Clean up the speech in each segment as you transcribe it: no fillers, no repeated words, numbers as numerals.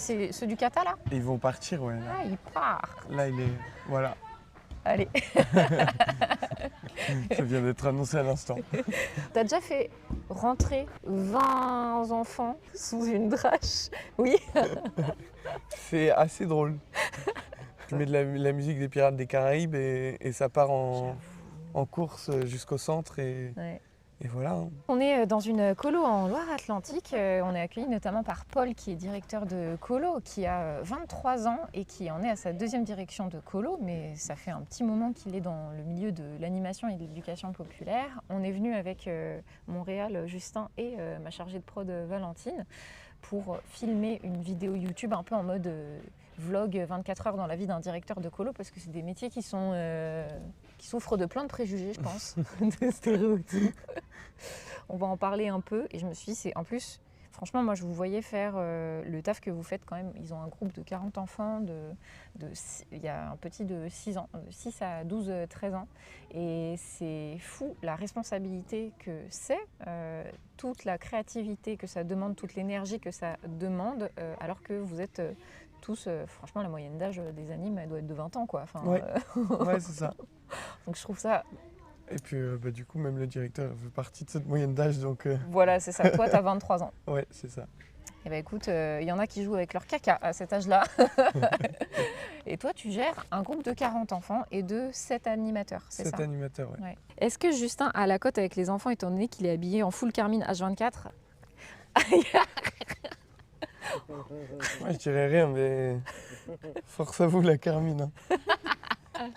c'est ceux du kata là? Ils vont partir, ouais. Là, Ah, il part. là il est... Voilà, Allez. ça vient d'être annoncé à l'instant. T'as déjà fait rentrer 20 enfants sous une drache? Oui. C'est assez drôle. Je mets de la musique des Pirates des Caraïbes et ça part en course jusqu'au centre Ouais. et voilà. Hein. On est dans une colo en Loire-Atlantique. On est accueilli notamment par Paul, qui est directeur de colo, qui a 23 ans et qui en est à sa deuxième direction de colo. Mais ça fait un petit moment qu'il est dans le milieu de l'animation et de l'éducation populaire. On est venu avec Montréal, Justin et ma chargée de prod Valentine pour filmer une vidéo YouTube un peu en mode vlog 24 heures dans la vie d'un directeur de colo, parce que c'est des métiers qui souffrent de plein de préjugés, je pense, de stéréotypes. On va en parler un peu et je me suis dit, c'est en plus, franchement, moi je vous voyais faire le taf que vous faites quand même. Ils ont un groupe de 40 enfants, il y a un petit de 6 ans, de 6 à 12, 13 ans. Et c'est fou la responsabilité que c'est, toute la créativité que ça demande, toute l'énergie que ça demande, alors que vous êtes tous, franchement, la moyenne d'âge des animes, elle doit être de 20 ans, quoi. Enfin, Ouais, ouais c'est ça. donc je trouve ça... Et puis du coup, même le directeur fait partie de cette moyenne d'âge, donc... Voilà, c'est ça. Toi, t'as 23 ans. Ouais, c'est ça. Eh bien écoute, il y en a qui jouent avec leur caca à cet âge-là. Et toi, tu gères un groupe de 40 enfants et de 7 animateurs, c'est ça? 7 animateurs, ouais. Ouais. Est-ce que Justin a la cote avec les enfants, étant donné qu'il est habillé en full Carmine H24? Moi, je dirais rien, mais force à vous, la Carmine. Hein.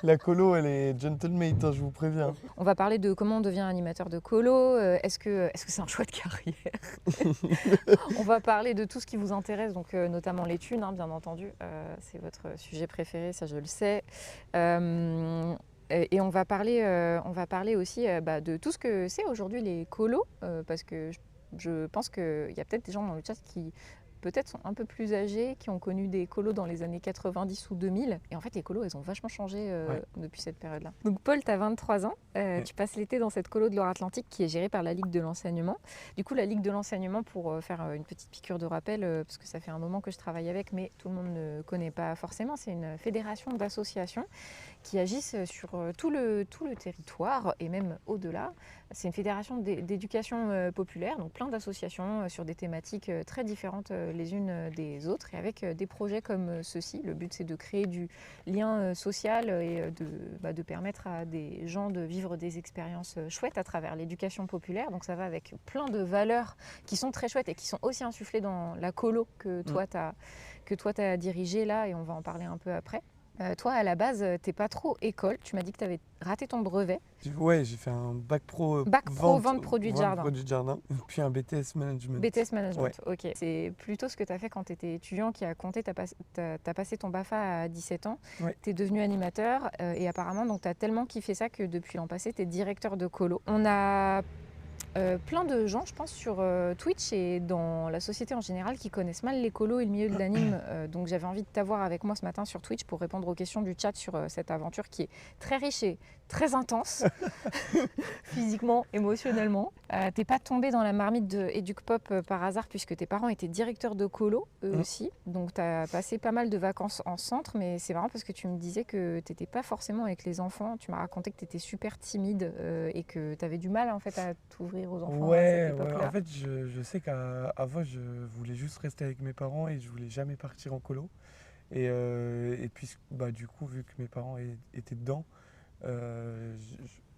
La colo, elle est gentlemate, hein, je vous préviens. On va parler de comment on devient animateur de colo. Est-ce que c'est un choix de carrière? On va parler de tout ce qui vous intéresse, donc notamment les thunes, hein, bien entendu. C'est votre sujet préféré, ça je le sais. Et on va parler aussi de tout ce que c'est aujourd'hui les colos, parce que je pense qu'il y a peut-être des gens dans le chat qui peut-être sont un peu plus âgés, qui ont connu des colos dans les années 90 ou 2000. Et en fait, les colos, elles ont vachement changé depuis cette période-là. Donc Paul, tu as 23 ans. Tu passes l'été dans cette colo de Loire-Atlantique qui est gérée par la Ligue de l'enseignement. Du coup, la Ligue de l'enseignement, pour faire une petite piqûre de rappel, parce que ça fait un moment que je travaille avec, mais tout le monde ne connaît pas forcément, c'est une fédération d'associations qui agissent sur tout le territoire et même au-delà. C'est une fédération d'éducation populaire, donc plein d'associations sur des thématiques très différentes les unes des autres et avec des projets comme ceci. Le but, c'est de créer du lien social et de permettre à des gens de vivre des expériences chouettes à travers l'éducation populaire. Donc ça va avec plein de valeurs qui sont très chouettes et qui sont aussi insufflées dans la colo que toi, tu as dirigée là, et on va en parler un peu après. Toi, à la base, t'es pas trop école. Tu m'as dit que tu avais raté ton brevet. Ouais, j'ai fait un bac pro vente produits de jardin. Puis un BTS management. BTS management, ouais. Ok. C'est plutôt ce que tu as fait quand tu étais étudiant qui a compté. Tu as passé ton BAFA à 17 ans. Ouais. Tu es devenu animateur et apparemment, tu as tellement kiffé ça que depuis l'an passé, tu es directeur de colo. On a plein de gens, je pense, sur Twitch et dans la société en général qui connaissent mal les colos et le milieu de l'anime. Donc j'avais envie de t'avoir avec moi ce matin sur Twitch pour répondre aux questions du chat sur cette aventure qui est très riche et très intense, physiquement, émotionnellement. T'es pas tombé dans la marmite de EducPop par hasard puisque tes parents étaient directeurs de colo, eux aussi. Donc t'as passé pas mal de vacances en centre, mais c'est marrant parce que tu me disais que t'étais pas forcément avec les enfants. Tu m'as raconté que t'étais super timide et que t'avais du mal en fait à t'ouvrir aux enfants. Ouais, en fait, je sais qu'avant, je voulais juste rester avec mes parents et je voulais jamais partir en colo. Et puis, du coup, vu que mes parents étaient dedans, je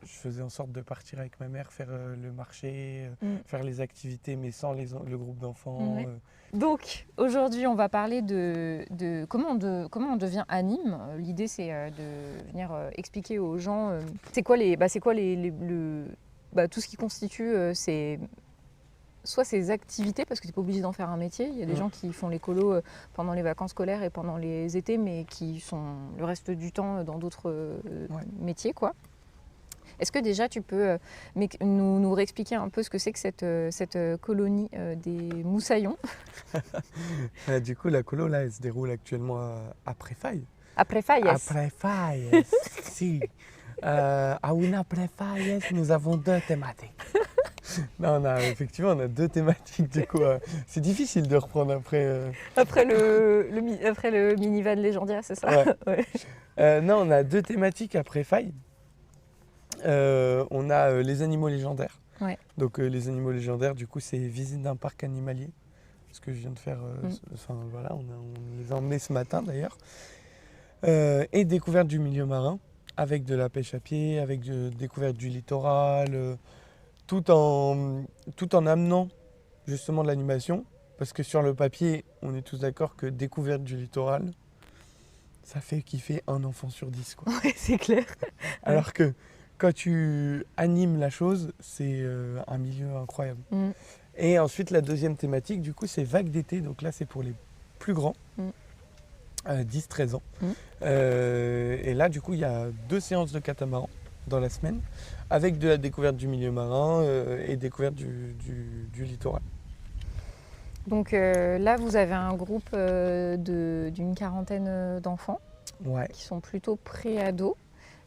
faisais en sorte de partir avec ma mère, faire le marché, faire les activités, mais sans le groupe d'enfants. Ouais. Donc, aujourd'hui, on va parler de comment on devient anime. L'idée, c'est de venir expliquer aux gens c'est quoi tout ce qui constitue soit ces activités, parce que tu n'es pas obligé d'en faire un métier. Il y a des gens qui font les colos pendant les vacances scolaires et pendant les étés, mais qui sont le reste du temps dans d'autres métiers, quoi. Est-ce que déjà tu peux nous réexpliquer un peu ce que c'est que cette colonie des Moussaillons? Du coup, la colo, là, elle se déroule actuellement à Préfaille. À Préfaille, yes. À Préfaille, si. À Wina Préfaille, nous avons 2 thématiques. Non, effectivement, on a deux thématiques du coup. C'est difficile de reprendre après. Après après le minivan Légendia, c'est ça? Ouais. Ouais. Non, on a deux thématiques après Faille. On a les animaux légendaires. Ouais. Donc les animaux légendaires, du coup, c'est visite d'un parc animalier. Ce que je viens de faire. Enfin voilà, on les a emmenés ce matin d'ailleurs. Et découverte du milieu marin, avec de la pêche à pied, avec découverte du littoral, tout en amenant justement de l'animation. Parce que sur le papier, on est tous d'accord que découverte du littoral, ça fait kiffer un enfant sur 10, quoi. Ouais, c'est clair. Alors que quand tu animes la chose, c'est un milieu incroyable. Mm. Et ensuite, la deuxième thématique, du coup, c'est vague d'été. Donc là, c'est pour les plus grands, 10-13 ans. Et là, du coup, il y a 2 séances de catamaran dans la semaine, avec de la découverte du milieu marin et découverte du littoral. Donc là, vous avez un groupe d'une quarantaine d'enfants Ouais. qui sont plutôt pré-ados,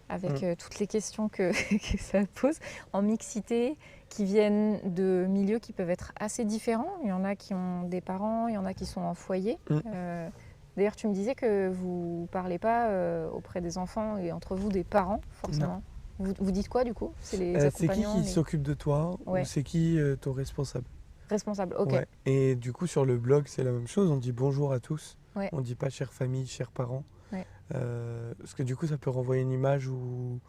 avec toutes les questions que ça pose, en mixité, qui viennent de milieux qui peuvent être assez différents. Il y en a qui ont des parents, il y en a qui sont en foyer. D'ailleurs, tu me disais que vous ne parlez pas auprès des enfants et entre vous des parents, forcément. Vous dites quoi, du coup? C'est les accompagnants? C'est qui s'occupe de toi, ou c'est qui ton responsable? Responsable, ok. Ouais. Et du coup, sur le blog, c'est la même chose. On dit bonjour à tous. Ouais. On ne dit pas chère famille, chers parents. Ouais. Parce que du coup, ça peut renvoyer une image où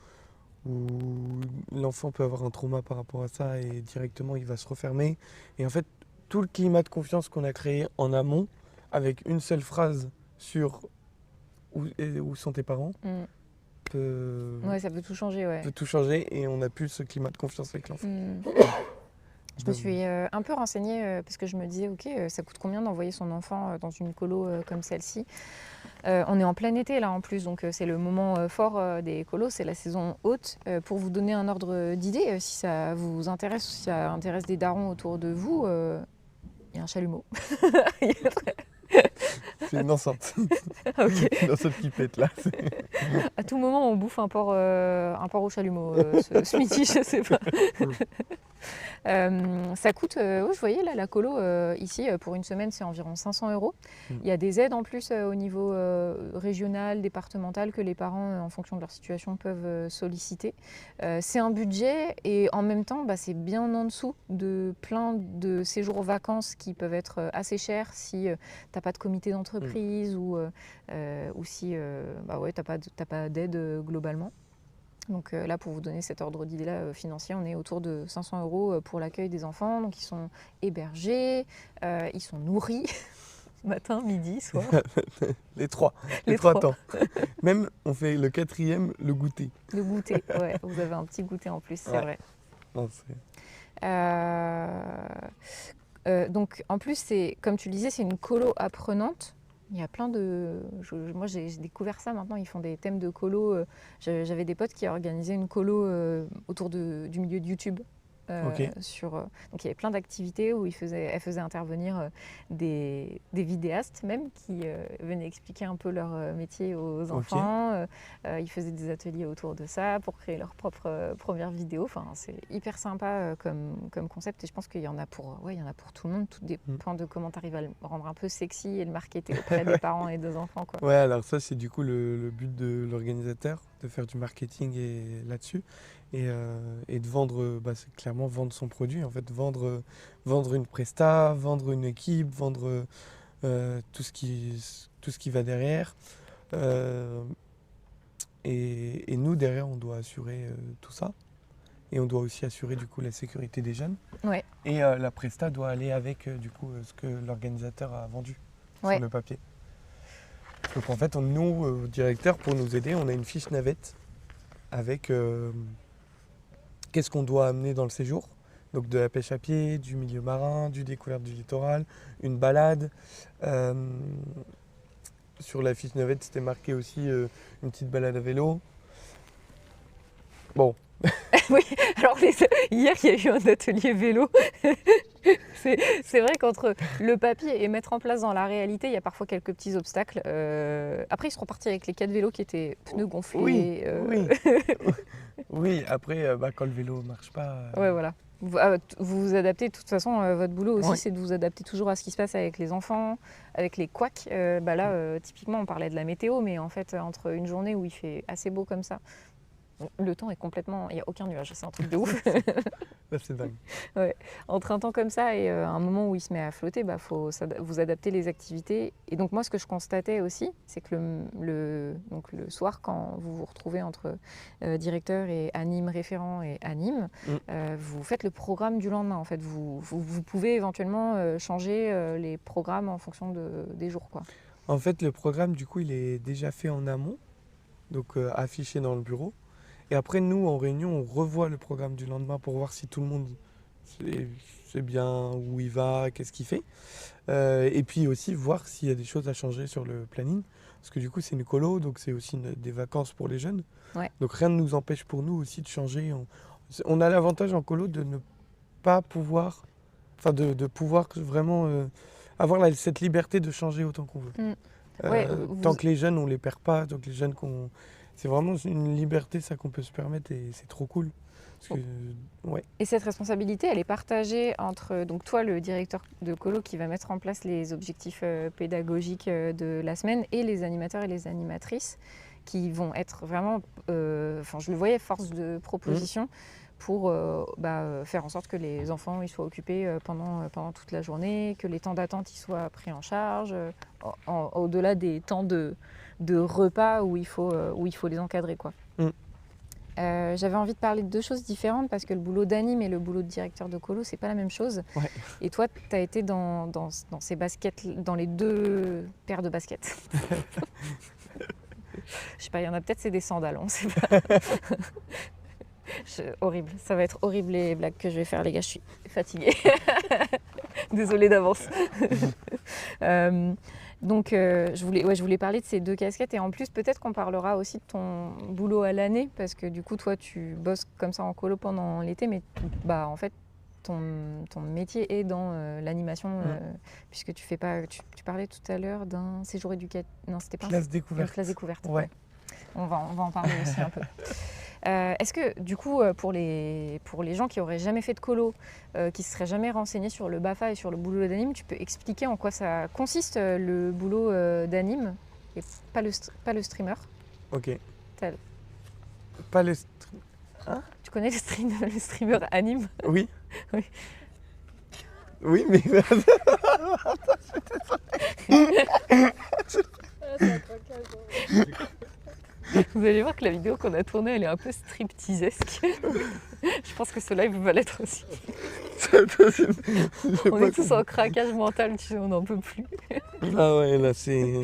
l'enfant peut avoir un trauma par rapport à ça et directement, il va se refermer. Et en fait, tout le climat de confiance qu'on a créé en amont, avec une seule phrase sur où sont tes parents, Ouais, ça peut tout changer, ouais. peut tout changer et on n'a plus ce climat de confiance avec l'enfant. Je me suis un peu renseignée parce que je me disais, ok, ça coûte combien d'envoyer son enfant dans une colo comme celle-ci? On est en plein été là en plus, donc c'est le moment fort des colos, c'est la saison haute. Pour vous donner un ordre d'idée, si ça vous intéresse ou si ça intéresse des darons autour de vous, il y a un chalumeau. C'est une enceinte. Okay. Une enceinte qui pète là. À tout moment, on bouffe un porc au chalumeau ce midi, je sais pas. Ça coûte, je voyais là, la colo ici pour une semaine, c'est environ 500 €. Il y a des aides en plus au niveau régional, départemental que les parents, en fonction de leur situation, peuvent solliciter. C'est un budget et en même temps, c'est bien en dessous de plein de séjours vacances qui peuvent être assez chers si tu n'as pas de comité d'entreprise ou si t'as pas d'aide globalement. Donc là, pour vous donner cet ordre d'idée-là financier, on est autour de 500 € pour l'accueil des enfants. Donc ils sont hébergés, ils sont nourris, matin, midi, soir. Les trois temps. Même, on fait le 4e, le goûter. Le goûter, ouais. Vous avez un petit goûter en plus, c'est vrai. Non, donc en plus, comme tu le disais, c'est une colo apprenante. Il y a plein de... Moi, j'ai découvert ça maintenant. Ils font des thèmes de colo. J'avais des potes qui organisaient une colo autour du milieu de YouTube. Donc, il y avait plein d'activités où elles faisaient intervenir des vidéastes même qui venaient expliquer un peu leur métier aux enfants. Ils faisaient des ateliers autour de ça pour créer leur propre première vidéo. Enfin, c'est hyper sympa comme concept et je pense qu'il y en a pour tout le monde. Tout dépend de comment tu arrives à le rendre un peu sexy et le marketer auprès des parents et des enfants, quoi. Ouais, alors ça, c'est du coup le but de l'organisateur, de faire du marketing là-dessus. Et de vendre, c'est clairement vendre son produit, en fait, vendre une presta, vendre une équipe, vendre tout ce qui va derrière. Et nous, derrière, on doit assurer tout ça. Et on doit aussi assurer du coup la sécurité des jeunes. Ouais. Et la presta doit aller avec du coup ce que l'organisateur a vendu sur le papier. Donc en fait, nous, directeurs, pour nous aider, on a une fiche navette avec qu'est-ce qu'on doit amener dans le séjour. Donc de la pêche à pied, du milieu marin, du découverte du littoral, une balade. Sur la fiche navette, c'était marqué aussi une petite balade à vélo. Bon. Oui, alors hier, il y a eu un atelier vélo. C'est vrai qu'entre le papier et mettre en place dans la réalité, il y a parfois quelques petits obstacles. Après, ils sont repartis avec les 4 vélos qui étaient pneus gonflés. Oui, après, quand le vélo ne marche pas, ouais, voilà. Vous vous adaptez, de toute façon, votre boulot aussi, Ouais. c'est de vous adapter toujours à ce qui se passe avec les enfants, avec les couacs. Là, typiquement, on parlait de la météo, mais en fait, entre une journée où il fait assez beau comme ça, le temps est complètement... Il n'y a aucun nuage, c'est un truc de ouf. Là, c'est dingue. Ouais. Entre un temps comme ça et un moment où il se met à flotter, faut vous adapter les activités. Et donc moi, ce que je constatais aussi, c'est que donc le soir, quand vous vous retrouvez entre directeur et anime référent et anime, vous faites le programme du lendemain. En fait, vous pouvez éventuellement changer les programmes en fonction des jours, quoi. En fait, le programme, du coup, il est déjà fait en amont, donc affiché dans le bureau. Et après, nous, en réunion, on revoit le programme du lendemain pour voir si tout le monde sait bien où il va, qu'est-ce qu'il fait. Et puis aussi voir s'il y a des choses à changer sur le planning. Parce que du coup, c'est une colo, donc c'est aussi des vacances pour les jeunes. Ouais. Donc rien ne nous empêche pour nous aussi de changer. On a l'avantage en colo de ne pas pouvoir, enfin de pouvoir vraiment avoir cette liberté de changer autant qu'on veut. Ouais, Tant que les jeunes, on les perd pas, tant que les jeunes c'est vraiment une liberté ça qu'on peut se permettre et c'est trop cool. Parce que, ouais. Et cette responsabilité, elle est partagée entre donc toi, le directeur de colo, qui va mettre en place les objectifs pédagogiques de la semaine, et les animateurs et les animatrices qui vont être vraiment, je le voyais, force de proposition pour faire en sorte que les enfants ils soient occupés pendant toute la journée, que les temps d'attente ils soient pris en charge, au-delà des temps de repas où il faut les encadrer, quoi. J'avais envie de parler de deux choses différentes parce que le boulot d'anime et le boulot de directeur de colo, c'est pas la même chose. Ouais. Et toi, tu as été dans ces baskets, dans les deux paires de baskets. Je sais pas, il y en a peut-être c'est des sandales, on sait pas. Horrible, ça va être horrible les blagues que je vais faire, les gars, je suis fatiguée. Désolée d'avance. Donc je voulais parler de ces deux casquettes, et en plus peut-être qu'on parlera aussi de ton boulot à l'année, parce que du coup toi tu bosses comme ça en colo pendant l'été, mais en fait ton métier est dans l'animation, puisque tu fais pas, tu parlais tout à l'heure d'un séjour éducatif, non c'était pas Classe découverte. Une classe découverte. Ouais. On va en parler aussi un peu. Est-ce que du coup pour les gens qui auraient jamais fait de colo, qui se seraient jamais renseignés sur le BAFA et sur le boulot d'anime, tu peux expliquer en quoi ça consiste le boulot d'anime et pas le streamer? Ok. T'as- Pas le. Tu connais le streamer anime? Oui. Oui. Oui, mais. Vous allez voir que la vidéo qu'on a tournée, elle est un peu stripteasesque. Je pense que ce live va l'être aussi. On est tous en craquage mental, tu sais, on n'en peut plus. Ah ouais, là c'est.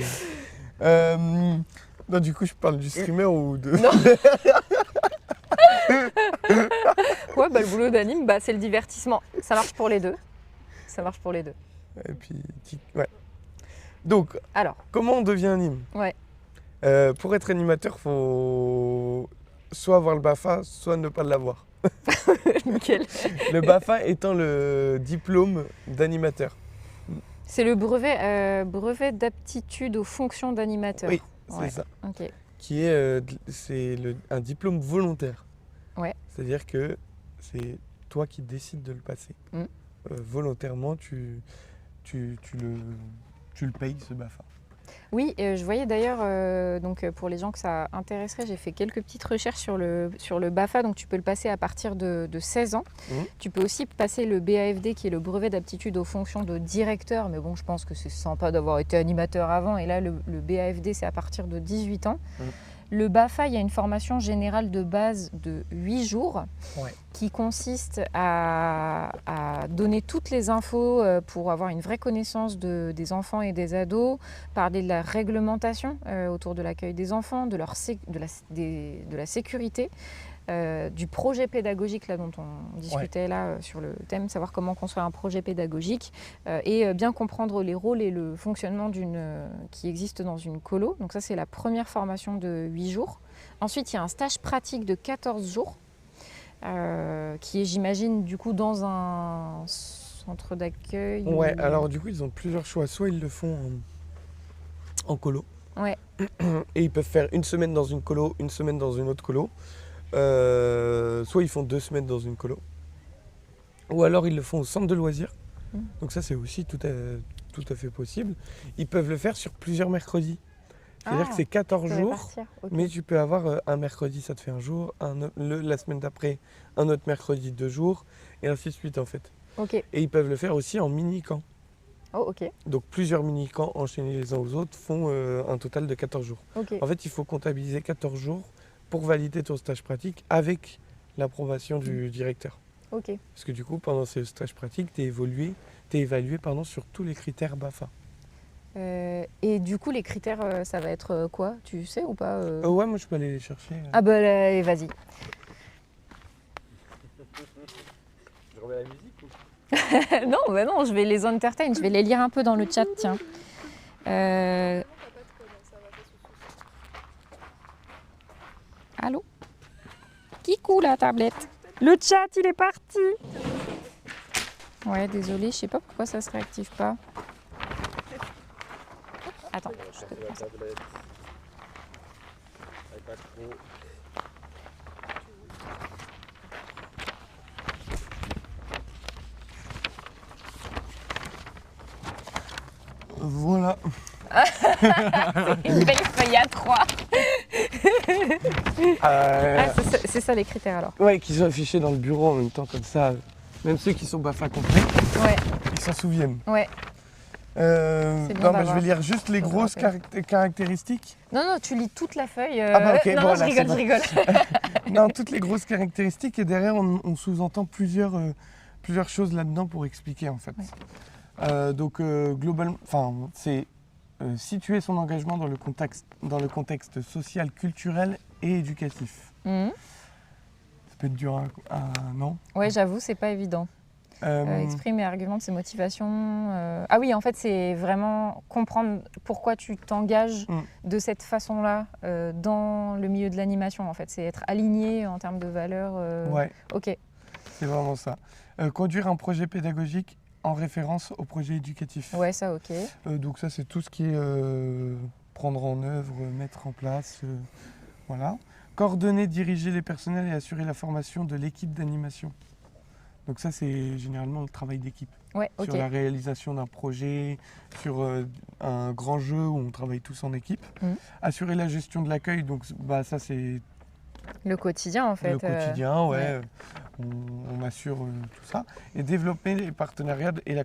Non, du coup, je parle du streamer ou de. Non. Ouais, le boulot d'anime, c'est le divertissement. Ça marche pour les deux. Ça marche pour les deux. Et puis, ouais. Donc, Alors, comment on devient anime? ouais. Pour être animateur, faut soit avoir le BAFA, soit ne pas l'avoir. Nickel. Le BAFA étant le diplôme d'animateur. C'est le brevet d'aptitude aux fonctions d'animateur. Oui, c'est Ouais. ça. Ok. Qui est un diplôme volontaire. Ouais. C'est-à-dire que c'est toi qui décides de le passer. Volontairement, tu le payes, ce BAFA. Oui, je voyais d'ailleurs, donc pour les gens que ça intéresserait, j'ai fait quelques petites recherches sur le BAFA. Donc tu peux le passer à partir de 16 ans. Tu peux aussi passer le BAFD, qui est le brevet d'aptitude aux fonctions de directeur. Mais bon, je pense que c'est sympa d'avoir été animateur avant. Et là, le BAFD, c'est à partir de 18 ans. Le BAFA, il y a une formation générale de base de 8 jours qui consiste à donner toutes les infos pour avoir une vraie connaissance des enfants et des ados, parler de la réglementation autour de l'accueil des enfants, de la sécurité, du projet pédagogique là, dont on discutait là sur le thème, savoir comment construire un projet pédagogique et bien comprendre les rôles et le fonctionnement qui existe dans une colo. Donc ça, c'est la première formation de 8 jours. Ensuite, il y a un stage pratique de 14 jours qui est, j'imagine, du coup dans un centre d'accueil. Ouais, alors du coup, ils ont plusieurs choix. Soit ils le font en colo. Ouais. Et ils peuvent faire une semaine dans une colo, une semaine dans une autre colo. Soit ils font 2 semaines dans une colo. Ou alors ils le font au centre de loisirs. Mm. Donc ça, c'est aussi tout à fait possible. Ils peuvent le faire sur plusieurs mercredis. C'est-à-dire que c'est 14 jours, Ok. mais tu peux avoir un mercredi, ça te fait un jour, la semaine d'après, un autre mercredi, 2 jours, et ainsi de suite en fait. Ok. Et ils peuvent le faire aussi en mini-camp. Oh, ok. Donc plusieurs mini-camps enchaînés les uns aux autres font un total de 14 jours. Ok. En fait, il faut comptabiliser 14 jours pour valider ton stage pratique avec l'approbation du directeur. Ok. Parce que du coup, pendant ce stage pratique, tu es évalué sur tous les critères BAFA. Et du coup, les critères, ça va être quoi? Tu sais ou pas Ouais, moi je peux aller les chercher. Ah bah allez, vas-y. Je remets la musique ou... Non, bah non, je vais les entertain, je vais les lire un peu dans le chat, tiens. Allô? Qui coule la tablette? Le chat, il est parti. Ouais, désolé, je sais pas pourquoi ça se réactive pas. Attends, je te prends ça. Voilà. Une belle feuille à 3. Ah, c'est ça les critères alors. Ouais, qu'ils sont affichés dans le bureau en même temps, comme ça. Même ceux qui sont BAFA complets, Ouais, ils s'en souviennent. ouais. Non, bien bah, je d'avoir. vais lire juste les Je me grosses rappelle. caractéristiques. Non, tu lis toute la feuille. Ah bah ok, non, voilà, je c'est rigole, bon. je rigole. Non, toutes les grosses caractéristiques, et derrière, on sous-entend plusieurs choses là-dedans pour expliquer en fait. Ouais. Globalement, c'est situer son engagement dans le contexte social, culturel et éducatif. Mhm. Ça peut être dur non. Ouais, j'avoue, c'est pas évident. Exprime et argumente ses motivations. Ah oui, en fait, c'est vraiment comprendre pourquoi tu t'engages de cette façon-là dans le milieu de l'animation. En fait, c'est être aligné en termes de valeurs. Ouais, Ok. c'est vraiment ça. Conduire un projet pédagogique en référence au projet éducatif. Ouais, ça, ok. Donc ça, c'est tout ce qui est prendre en œuvre, mettre en place, voilà. Coordonner, diriger les personnels et assurer la formation de l'équipe d'animation. Donc ça, c'est généralement le travail d'équipe. Ouais, ok. Sur la réalisation d'un projet, sur un grand jeu où on travaille tous en équipe. Assurer la gestion de l'accueil, donc ça c'est Le quotidien, en fait. le quotidien, ouais. On assure tout ça. Et développer les partenariats et la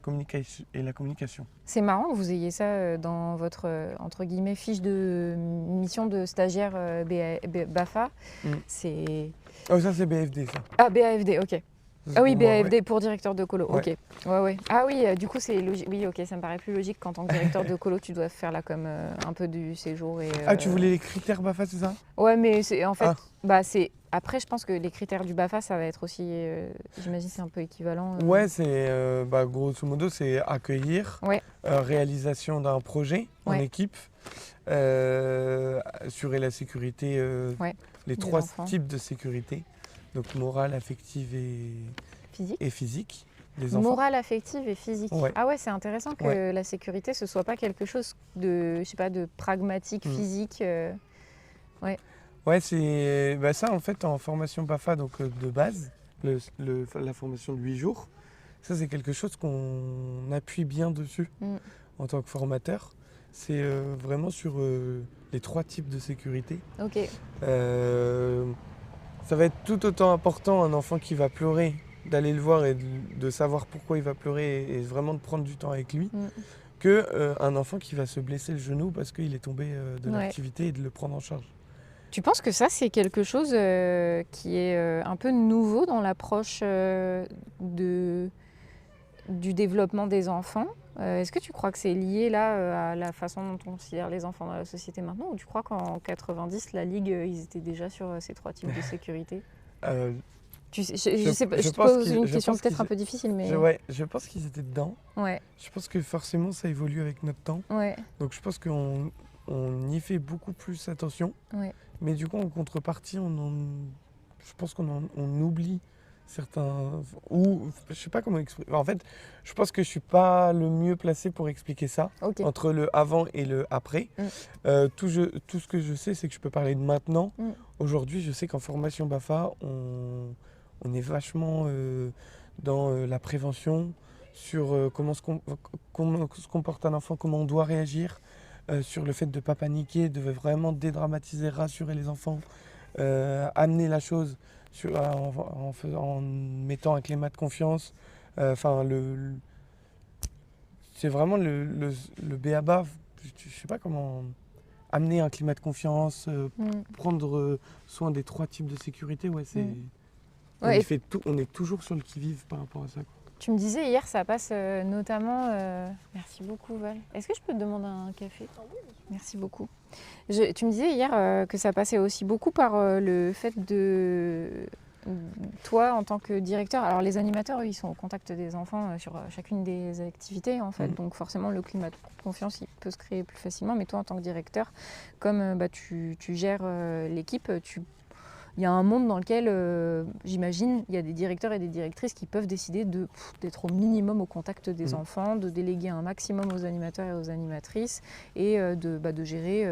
communication. C'est marrant que vous ayez ça dans votre, entre guillemets, fiche de mission de stagiaire BAFA. C'est... Oh, ça c'est BFD, ça. Ah, BAFD, ok. Ça, Ah oui, pour moi, BAFD ouais. pour directeur de colo, Ouais. ok. Ouais. Ah oui, du coup, c'est logique. Oui, ok, ça me paraît plus logique qu'en tant que directeur de colo, tu dois faire là comme un peu du séjour. Ah, tu voulais les critères BAFA, c'est ça? Ouais, mais c'est en fait, Ah. c'est... Après, je pense que les critères du BAFA, ça va être aussi, j'imagine, c'est un peu équivalent. Ouais, c'est grosso modo, c'est accueillir, Ouais. réalisation d'un projet en Ouais. équipe, assurer la sécurité, Ouais, les des 3 enfants. types de sécurité, donc morale, affective Physique. et physique des enfants. Morale, affective et physique. Ouais. Ah ouais, c'est intéressant que la sécurité, ce soit pas quelque chose de, je sais pas, de pragmatique, physique. Ouais, c'est ça en fait en formation BAFA, donc de base, la formation de 8 jours, ça c'est quelque chose qu'on appuie bien dessus en tant que formateur. C'est vraiment sur les 3 types de sécurité. Ok. Ça va être tout autant important un enfant qui va pleurer, d'aller le voir et de savoir pourquoi il va pleurer et vraiment de prendre du temps avec lui, que un enfant qui va se blesser le genou parce qu'il est tombé de l'activité et de le prendre en charge. Tu penses que ça, c'est quelque chose qui est un peu nouveau dans l'approche du développement des enfants? Est-ce que tu crois que c'est lié là à la façon dont on considère les enfants dans la société maintenant, ou tu crois qu'en 90, la Ligue, ils étaient déjà sur ces 3 types de sécurité? Je sais pas, je te pose une question peut-être un peu difficile, mais... Je pense qu'ils étaient dedans. Ouais. Je pense que forcément ça évolue avec notre temps. Ouais. Donc je pense qu'on y fait beaucoup plus attention. Ouais. Mais du coup, en contrepartie, je pense qu'on oublie certains... Ou je sais pas comment expliquer. En fait, je pense que je suis pas le mieux placé pour expliquer ça. Okay. Entre le avant et le après. Tout ce que je sais, c'est que je peux parler de maintenant. Aujourd'hui, je sais qu'en formation BAFA, on est vachement dans la prévention, sur comment se comporte un enfant, comment on doit réagir, sur le fait de ne pas paniquer, de vraiment dédramatiser, rassurer les enfants, amener la chose en mettant un climat de confiance. Enfin, c'est vraiment le b.a.-ba. Je ne sais pas comment amener un climat de confiance, prendre soin des 3 types de sécurité. Ouais, Ouais, on est toujours sur le qui-vive par rapport à ça, quoi. tu me disais hier, ça passe notamment... Merci beaucoup Val. Est-ce que je peux te demander un café? Merci beaucoup. Tu me disais hier que ça passait aussi beaucoup par le fait de... Toi, en tant que directeur, alors les animateurs, eux, ils sont au contact des enfants sur chacune des activités, en fait. Donc forcément, le climat de confiance, il peut se créer plus facilement. Mais toi, en tant que directeur, comme tu gères l'équipe, il y a un monde dans lequel, j'imagine, il y a des directeurs et des directrices qui peuvent décider d'être au minimum au contact des enfants, de déléguer un maximum aux animateurs et aux animatrices et de gérer.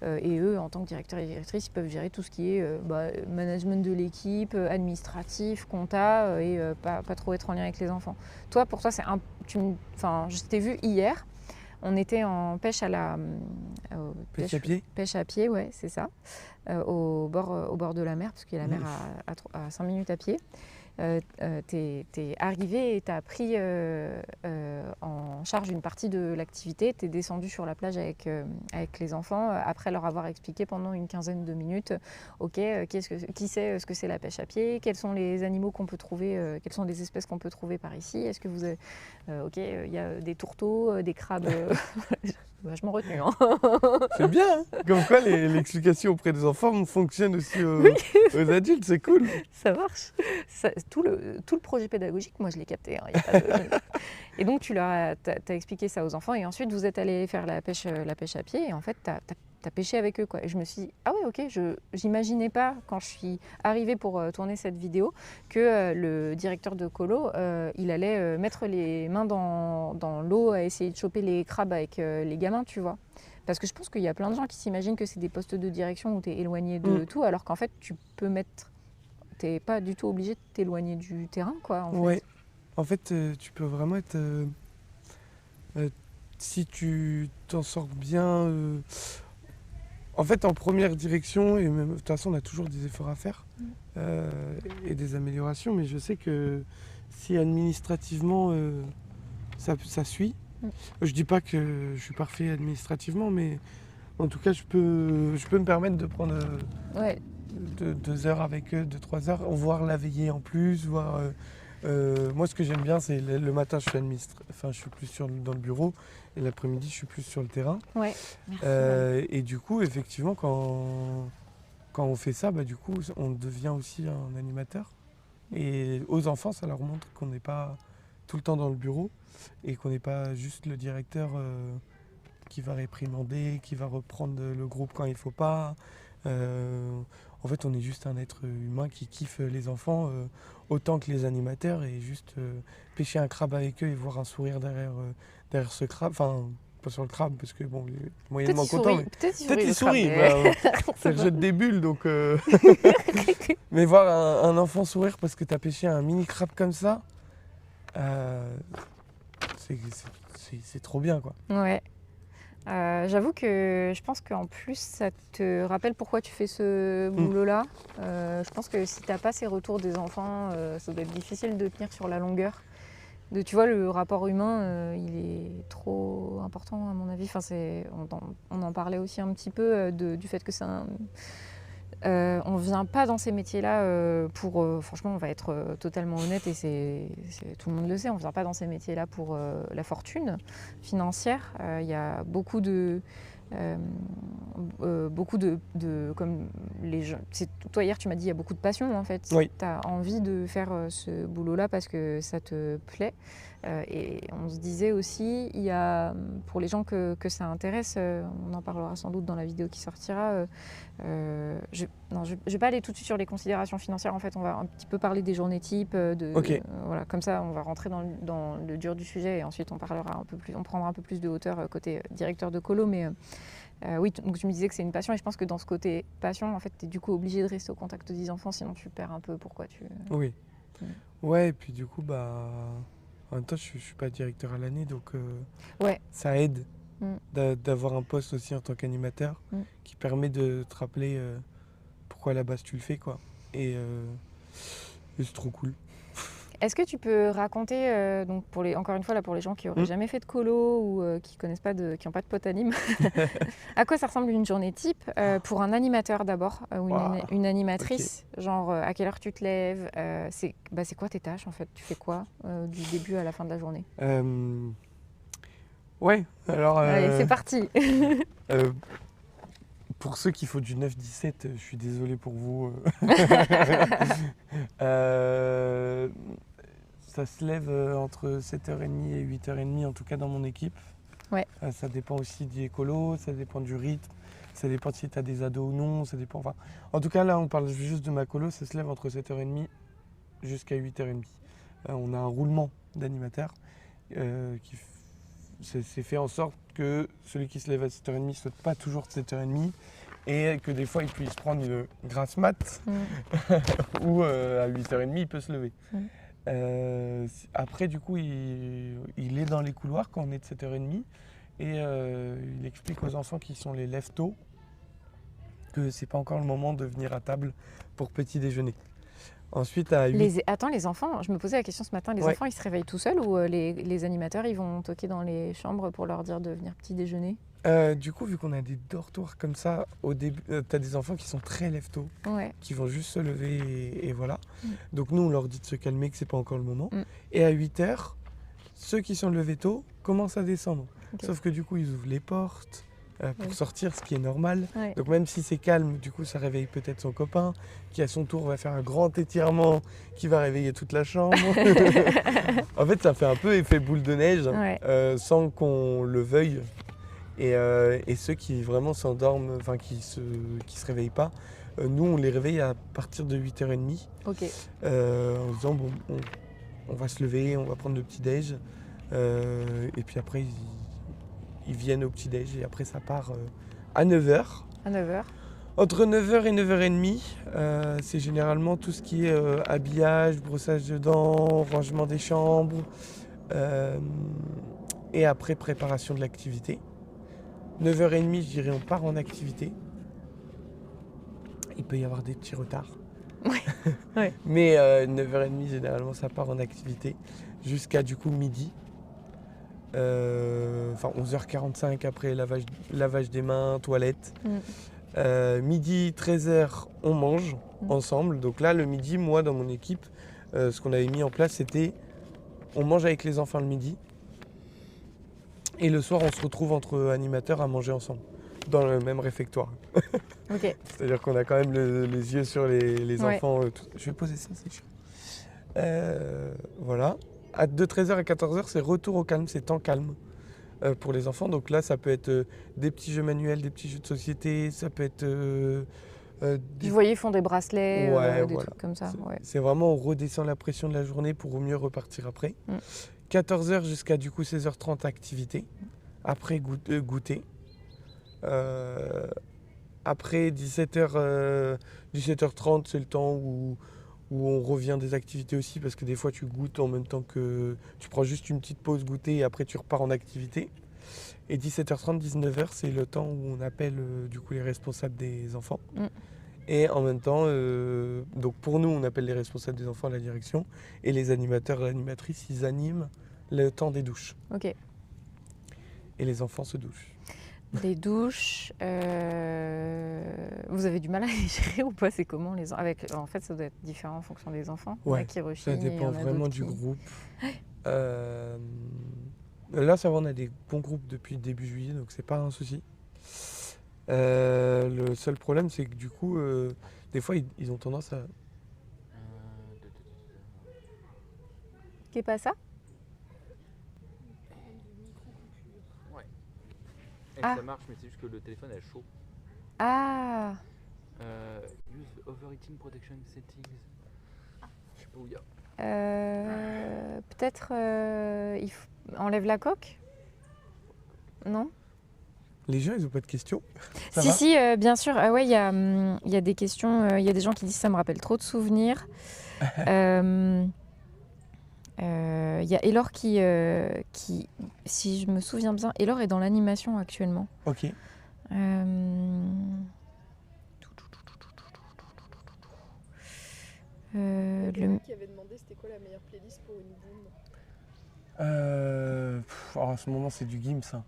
Et eux, en tant que directeurs et directrices, ils peuvent gérer tout ce qui est management de l'équipe, administratif, compta et pas trop être en lien avec les enfants. Toi, pour toi, je t'ai vu hier. On était en pêche à la... Pêche à pied. Pêche à pied, ouais, c'est ça. Au bord de la mer, parce qu'il y a la mer à 5 minutes à pied. T'es arrivé et t'as pris en charge une partie de l'activité. T'es descendu sur la plage avec les enfants, après leur avoir expliqué pendant une quinzaine de minutes, qui sait ce que c'est la pêche à pied, quels sont les animaux qu'on peut trouver, quelles sont les espèces qu'on peut trouver par ici, est-ce que vous avez... il y a des tourteaux, des crabes... Vachement retenu. Hein. C'est bien, hein. Comme quoi l'explication auprès des enfants fonctionne aussi aux adultes, c'est cool. Ça marche. Tout le projet pédagogique, moi je l'ai capté. Hein, y a pas de... Et donc tu t'as expliqué ça aux enfants et ensuite vous êtes allé faire la pêche à pied et en fait t'as pêché avec eux, quoi. Et je me suis dit, ah ouais, ok, j'imaginais pas quand je suis arrivée pour tourner cette vidéo que le directeur de colo, il allait mettre les mains dans l'eau à essayer de choper les crabes avec les gamins, tu vois. Parce que je pense qu'il y a plein de gens qui s'imaginent que c'est des postes de direction où tu es éloigné de tout, alors qu'en fait, t'es pas du tout obligé de t'éloigner du terrain, quoi. Ouais, en fait, tu peux vraiment être... si tu t'en sors bien... En fait, en première direction, et même, de toute façon, on a toujours des efforts à faire et des améliorations, mais je sais que si administrativement, ça suit, je dis pas que je suis parfait administrativement, mais en tout cas, je peux me permettre de prendre 2 heures avec eux, 2-3 heures, voire la veiller en plus, voire... moi, ce que j'aime bien, c'est le matin, je suis plus dans le bureau, et l'après-midi, je suis plus sur le terrain. Ouais, merci. Et du coup, effectivement, quand on fait ça, du coup, on devient aussi un animateur. Et aux enfants, ça leur montre qu'on n'est pas tout le temps dans le bureau et qu'on n'est pas juste le directeur qui va réprimander, qui va reprendre le groupe quand il ne faut pas. En fait, on est juste un être humain qui kiffe les enfants autant que les animateurs et juste pêcher un crabe avec eux et voir un sourire derrière ce crabe. Enfin, pas sur le crabe parce que bon, il est moyennement content. Peut-être il sourit. Ça rejette des bulles donc. Mais voir un enfant sourire parce que tu as pêché un mini crabe comme ça, c'est trop bien, quoi. Ouais. J'avoue que je pense qu'en plus ça te rappelle pourquoi tu fais ce boulot-là. Je pense que si tu n'as pas ces retours des enfants, ça doit être difficile de tenir sur la longueur. Tu vois, le rapport humain, il est trop important à mon avis. Enfin, on en parlait aussi un petit peu du fait que c'est on ne vient pas dans ces métiers-là franchement, on va être totalement honnête et tout le monde le sait, on ne vient pas dans ces métiers-là pour la fortune financière. Il y a beaucoup de comme les gens. Toi hier tu m'as dit il y a beaucoup de passion en fait. Oui. Tu as envie de faire ce boulot-là parce que ça te plaît. Et on se disait aussi, il y a, pour les gens que ça intéresse, on en parlera sans doute dans la vidéo qui sortira. Je vais pas aller tout de suite sur les considérations financières. En fait, on va un petit peu parler des journées types. Voilà, comme ça, on va rentrer dans le dur du sujet et ensuite on parlera un peu plus, on prendra un peu plus de hauteur côté directeur de colo. Mais oui, donc tu me disais que c'est une passion et je pense que dans ce côté passion, en fait, tu es du coup obligé de rester au contact des enfants, sinon tu perds un peu pourquoi tu... Oui. Ouais, et puis du coup, en même temps, je suis pas directeur à l'année, donc Ouais. ça aide Mm. d'avoir un poste aussi en tant qu'animateur Mm. qui permet de te rappeler pourquoi à la base tu le fais, quoi. Et c'est trop cool. Est-ce que tu peux raconter, donc encore une fois là pour les gens qui auraient Mm. jamais fait de colo ou qui connaissent pas qui n'ont pas de pote anime, à quoi ça ressemble une journée type pour un animateur d'abord ou Waouh, une ok. animatrice, genre à quelle heure tu te lèves, c'est quoi tes tâches en fait, tu fais quoi du début à la fin de la journée? Euh, ouais, alors Allez, c'est parti. euh, pour ceux qui font du 9-17, je suis désolé pour vous. Euh, ça se lève entre 7h30 et 8h30, en tout cas dans mon équipe. Ouais. Ça dépend aussi du écolo, ça dépend du rythme, ça dépend si tu as des ados ou non, ça dépend. Enfin, en tout cas, là, on parle juste de ma colo, ça se lève entre 7h30 jusqu'à 8h30. On a un roulement d'animateurs c'est fait en sorte que celui qui se lève à 7h30 ne saute pas toujours de 7h30 et que des fois il puisse prendre une grasse mat ou à 8h30 il peut se lever. Après du coup il est dans les couloirs quand on est de 7h30 et il explique aux enfants qui sont les lève-tôt que c'est pas encore le moment de venir à table pour petit déjeuner. Ensuite à 8... Attends, les enfants, je me posais la question ce matin, les Ouais. enfants ils se réveillent tout seuls ou les animateurs ils vont toquer dans les chambres pour leur dire de venir petit déjeuner? Du coup, vu qu'on a des dortoirs comme ça, au début, t'as des enfants qui sont très lève-tôt, Ouais. qui vont juste se lever et voilà. Mm. Donc nous, on leur dit de se calmer, que c'est pas encore le moment. Mm. Et à 8h, ceux qui sont levés tôt commencent à descendre. Ok. Sauf que du coup, ils ouvrent les portes pour Ouais. sortir, ce qui est normal. Ouais. Donc même si c'est calme, du coup, ça réveille peut-être son copain, qui à son tour va faire un grand étirement, qui va réveiller toute la chambre. En fait, ça fait un peu effet boule de neige, Ouais. sans qu'on le veuille. Et ceux qui vraiment s'endorment, enfin qui se réveillent pas, nous on les réveille à partir de 8h30 Ok. en disant bon, on va se lever, on va prendre le petit déj et puis après ils viennent au petit déj et après ça part à 9h. À 9h. Entre 9h et 9h30, c'est généralement tout ce qui est habillage, brossage de dents, rangement des chambres et après préparation de l'activité. 9h30, je dirais, on part en activité. Il peut y avoir des petits retards. Ouais. Mais 9h30, généralement, ça part en activité jusqu'à du coup midi. Enfin 11h45 après lavage des mains, toilette. Midi, 13h, on mange ensemble. Donc là, le midi, moi, dans mon équipe, ce qu'on avait mis en place, c'était on mange avec les enfants le midi. Et le soir, on se retrouve entre animateurs à manger ensemble, dans le même réfectoire. Ok. C'est-à-dire qu'on a quand même les yeux sur les Ouais. enfants. Je vais poser ça, c'est chiant. Voilà. De 13h à 14h, c'est retour au calme, c'est temps calme pour les enfants. Donc là, ça peut être des petits jeux manuels, des petits jeux de société, ça peut être... Vous voyez, ils font des bracelets, Ouais, des voilà. trucs comme ça. Ouais. C'est vraiment, on redescend la pression de la journée pour au mieux repartir après. 14h jusqu'à du coup 16h30, activité. Après, goûter. Après 17h30, c'est le temps où on revient des activités aussi, parce que des fois tu goûtes en même temps que tu prends juste une petite pause goûter et après tu repars en activité. Et 17h30, 19h, c'est le temps où on appelle du coup les responsables des enfants. Et en même temps, donc pour nous, on appelle les responsables des enfants à la direction, et les animateurs et animatrices, ils animent le temps des douches. Ok. Et les enfants se douchent. Les douches, vous avez du mal à les gérer ou pas? C'est comment en fait, ça doit être différent en fonction des enfants. Il y en a Ouais, qui rechignent, ça il y dépend en a vraiment d'autres du qui- groupe. Là, ça va, on a des bons groupes depuis le début juillet, donc c'est pas un souci. Le seul problème, c'est que du coup, des fois, ils ont tendance à... Qu'est pas ça? Ouais. Ah. Ça marche, mais c'est juste que le téléphone est chaud. Ah, Use overheating protection settings. Je sais pas où il y a. peut-être enlève la coque? Non? Les gens, ils ont pas de questions. Ça Si, va bien sûr. Ah ouais, il y a des questions. Il y a des gens qui disent ça me rappelle trop de souvenirs. Il y a Elor qui, si je me souviens bien, Elor est dans l'animation actuellement. Ok. Qui avait demandé c'était quoi la meilleure playlist pour une boom. En ce moment, c'est du Gims. Hein.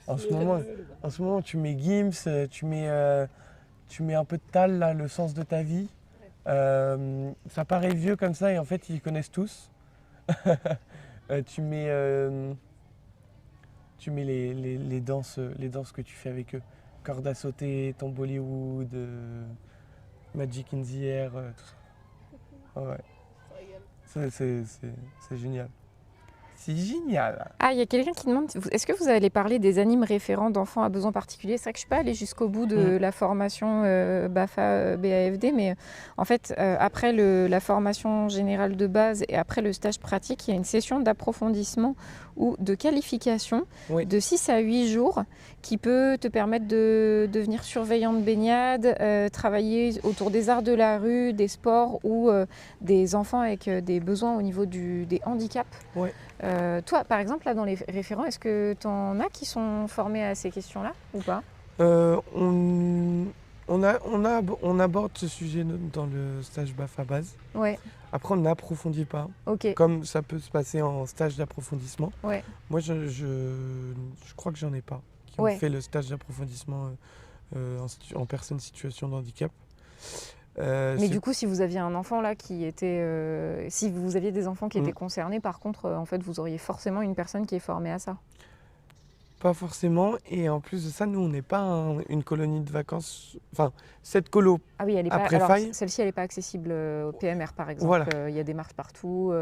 En ce moment, tu mets Gims, tu mets un peu de Tal, là, le sens de ta vie. Ça paraît vieux comme ça et en fait, ils connaissent tous. Tu mets les danses que tu fais avec eux. Corde à sauter, ton Bollywood, Magic in the Air, tout ça. Ouais. C'est génial. C'est génial. Ah, il y a quelqu'un qui demande, est-ce que vous allez parler des animes référents d'enfants à besoins particuliers? C'est vrai que je ne suis pas allée jusqu'au bout de la formation BAFA, BAFD, mais en fait, après la formation générale de base et après le stage pratique, il y a une session d'approfondissement ou de qualification de 6 à 8 jours qui peut te permettre de devenir surveillant de baignade, travailler autour des arts de la rue, des sports ou des enfants avec des besoins au niveau des handicaps. Ouais. Toi, par exemple, là, dans les référents, est-ce que tu en as qui sont formés à ces questions-là ou pas? On aborde ce sujet dans le stage BAFA base. Ouais. Après, on n'approfondit pas, Ok. comme ça peut se passer en stage d'approfondissement. Ouais. Moi, je crois que j'en ai pas qui ont fait le stage d'approfondissement en personne situation de handicap. Mais du coup, si vous aviez un enfant là qui était, si vous aviez des enfants qui étaient concernés, par contre, en fait, vous auriez forcément une personne qui est formée à ça. Pas forcément, et en plus de ça, nous, on n'est pas une colonie de vacances. Enfin, cette colo. Ah oui, elle est pas. Alors, celle-ci, elle n'est pas accessible au PMR, par exemple. Voilà. Y a des marches partout.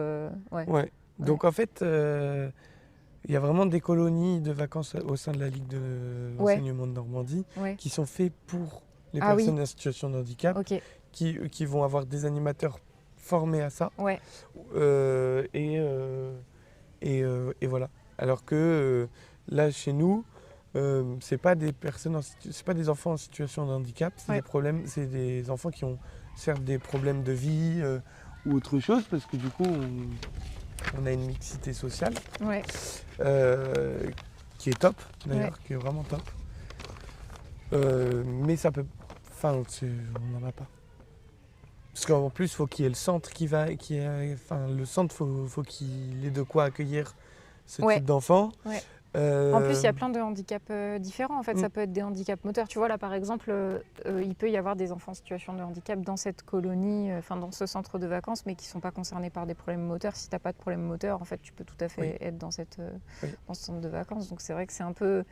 Ouais. Donc en fait, il y a vraiment des colonies de vacances au sein de la Ligue de l'enseignement de Normandie qui sont faites pour les personnes en situation de handicap, qui vont avoir des animateurs formés à ça. Ouais. Et voilà. Alors que là, chez nous, c'est pas des enfants en situation de handicap, c'est des enfants qui ont certes des problèmes de vie ou autre chose, parce que du coup, on a une mixité sociale qui est top, d'ailleurs, qui est vraiment top. Mais ça peut... Enfin, on n'en a pas. Parce qu'en plus, il faut qu'il y ait le centre le centre, faut qu'il ait de quoi accueillir ce type d'enfants. Ouais. En plus, il y a plein de handicaps différents. En fait, ça peut être des handicaps moteurs. Tu vois, là, par exemple, il peut y avoir des enfants en situation de handicap dans cette colonie, dans ce centre de vacances, mais qui ne sont pas concernés par des problèmes moteurs. Si tu n'as pas de problème moteur, en fait, tu peux tout à fait être dans ce centre de vacances. Donc, c'est vrai que c'est un peu...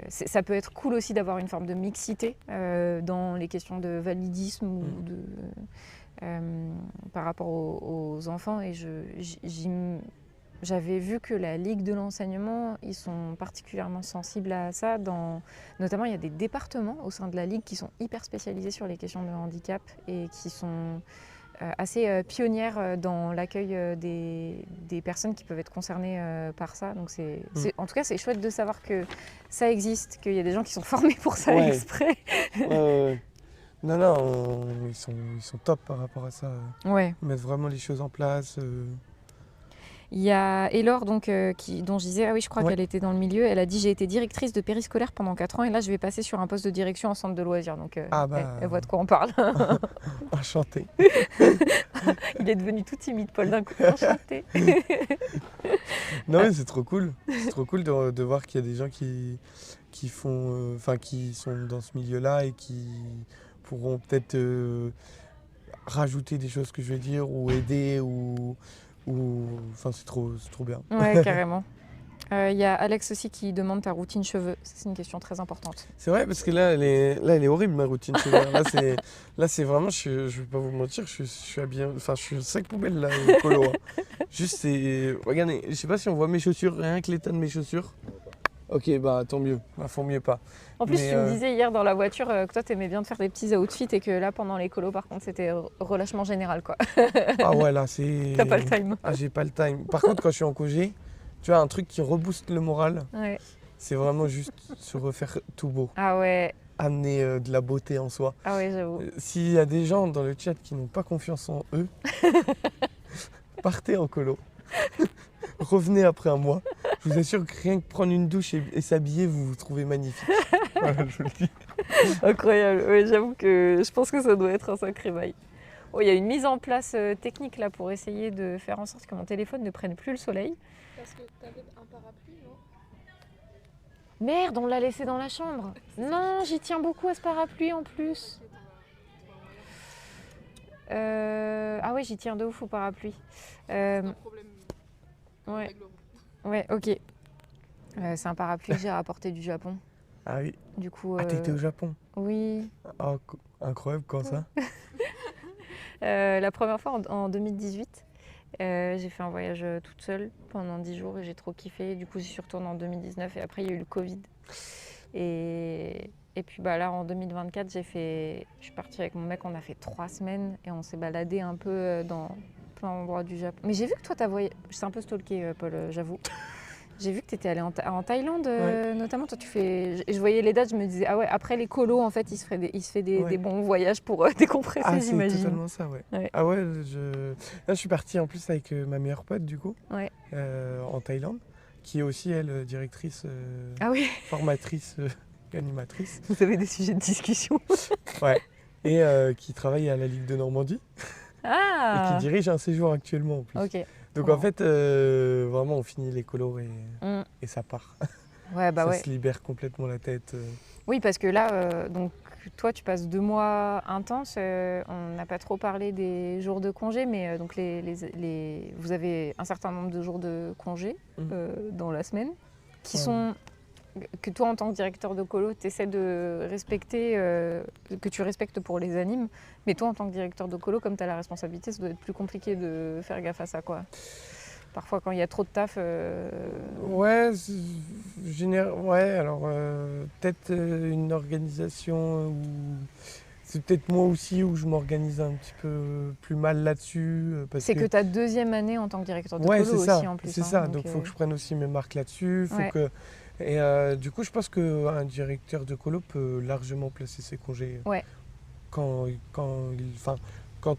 ça peut être cool aussi d'avoir une forme de mixité dans les questions de validisme ou par rapport aux enfants. Et j'avais vu que la Ligue de l'enseignement, ils sont particulièrement sensibles à ça. Notamment, il y a des départements au sein de la Ligue qui sont hyper spécialisés sur les questions de handicap et qui sont assez pionnières dans l'accueil des personnes qui peuvent être concernées par ça. Donc en tout cas, c'est chouette de savoir que ça existe, qu'il y a des gens qui sont formés pour ça exprès. Non, ils sont top par rapport à ça. Ouais. Ils mettent vraiment les choses en place. Il y a Elor dont je disais, ah oui, je crois qu'elle était dans le milieu. Elle a dit, j'ai été directrice de périscolaire pendant 4 ans et là, je vais passer sur un poste de direction en centre de loisirs. Donc, elle voit de quoi on parle. Enchanté. Il est devenu tout timide, Paul, d'un coup. Enchanté. Non, mais c'est trop cool. C'est trop cool de voir qu'il y a des gens qui font, qui sont dans ce milieu-là et qui pourront peut-être rajouter des choses que je vais dire ou aider c'est trop bien. Ouais, carrément. Il y a Alex aussi qui demande ta routine cheveux. C'est une question très importante. C'est vrai, parce que là, elle est horrible, ma routine cheveux. Là, c'est vraiment, je vais pas vous mentir, je suis habillé, je suis 5 poubelles là, au colo. Juste, regardez, je sais pas si on voit mes chaussures, rien que l'état de mes chaussures. Ok, tant mieux, faut mieux pas. En plus, tu me disais hier dans la voiture que toi, t'aimais bien te faire des petits outfits et que là, pendant les colos, par contre, c'était relâchement général, quoi. Ah ouais, là, c'est... T'as pas le time. Ah, j'ai pas le time. Par contre, quand je suis en congé, tu vois, un truc qui rebooste le moral, c'est vraiment juste se refaire tout beau. Ah ouais. amener de la beauté en soi. Ah ouais, j'avoue. S'il y a des gens dans le chat qui n'ont pas confiance en eux, partez en colo. Revenez après un mois. Je vous assure que rien que prendre une douche et s'habiller, vous vous trouvez magnifique. Voilà, je vous le dis. Incroyable. Ouais, j'avoue que je pense que ça doit être un sacré bail. Oh, il y a une mise en place technique là pour essayer de faire en sorte que mon téléphone ne prenne plus le soleil. Parce que t'avais un parapluie, non? Merde, on l'a laissé dans la chambre. Non, j'y tiens beaucoup à ce parapluie en plus. Ah ouais, j'y tiens de ouf au parapluie. C'est un problème. Ouais, règlement. ouais, ok. C'est un parapluie que j'ai rapporté du Japon. Ah oui. Du coup, Ah, t'étais au Japon? oui. Ah, incroyable, quand ça? La première fois en 2018, j'ai fait un voyage toute seule pendant 10 jours et j'ai trop kiffé. Du coup, j'y suis retournée en 2019 et après, il y a eu le Covid. Et puis bah, là, en 2024, je suis partie avec mon mec, on a fait 3 semaines et on s'est baladé un peu dans plein d'endroits du Japon. Mais j'ai vu que toi, t'as voyagé. C'est un peu stalké, Paul, j'avoue. J'ai vu que tu étais allé en Thaïlande, Ouais. notamment. Toi, je voyais les dates, je me disais, ah ouais, après les colos, en fait, il se fait des Ouais. bons voyages pour décompresser, Ah, c'est j'imagine. totalement ça, ouais. Ouais. Ah ouais, là, je suis parti en plus avec ma meilleure pote, du coup, Ouais. en Thaïlande, qui est aussi, elle, directrice, Ah oui, formatrice, animatrice. vous avez des sujets de discussion. Ouais. Et qui travaille à la Ligue de Normandie et Ah qui dirige un séjour actuellement en plus. Ok. Donc Bon. en fait, vraiment, on finit les colos Mm. et ça part. Ouais, bah Ça ouais. se libère complètement la tête. Oui, parce que là, donc, toi, tu passes 2 mois intenses. On n'a pas trop parlé des jours de congé, mais donc vous avez un certain nombre de jours de congé dans la semaine qui Ouais. sont que toi, en tant que directeur de colo, tu essaies de respecter, que tu respectes pour les animes. Mais toi, en tant que directeur de colo, comme tu as la responsabilité, ça doit être plus compliqué de faire gaffe à ça, quoi. Parfois, quand il y a trop de taf... Ouais, ouais, alors peut-être une organisation où c'est peut-être moi aussi où je m'organise un petit peu plus mal là-dessus. Parce C'est que ta 2e année en tant que directeur de ouais, colo c'est ça, aussi, en plus. c'est hein. ça. Donc, faut que je prenne aussi mes marques là-dessus. Ouais. Et du coup, je pense qu'un directeur de colo peut largement placer ses congés Ouais. quand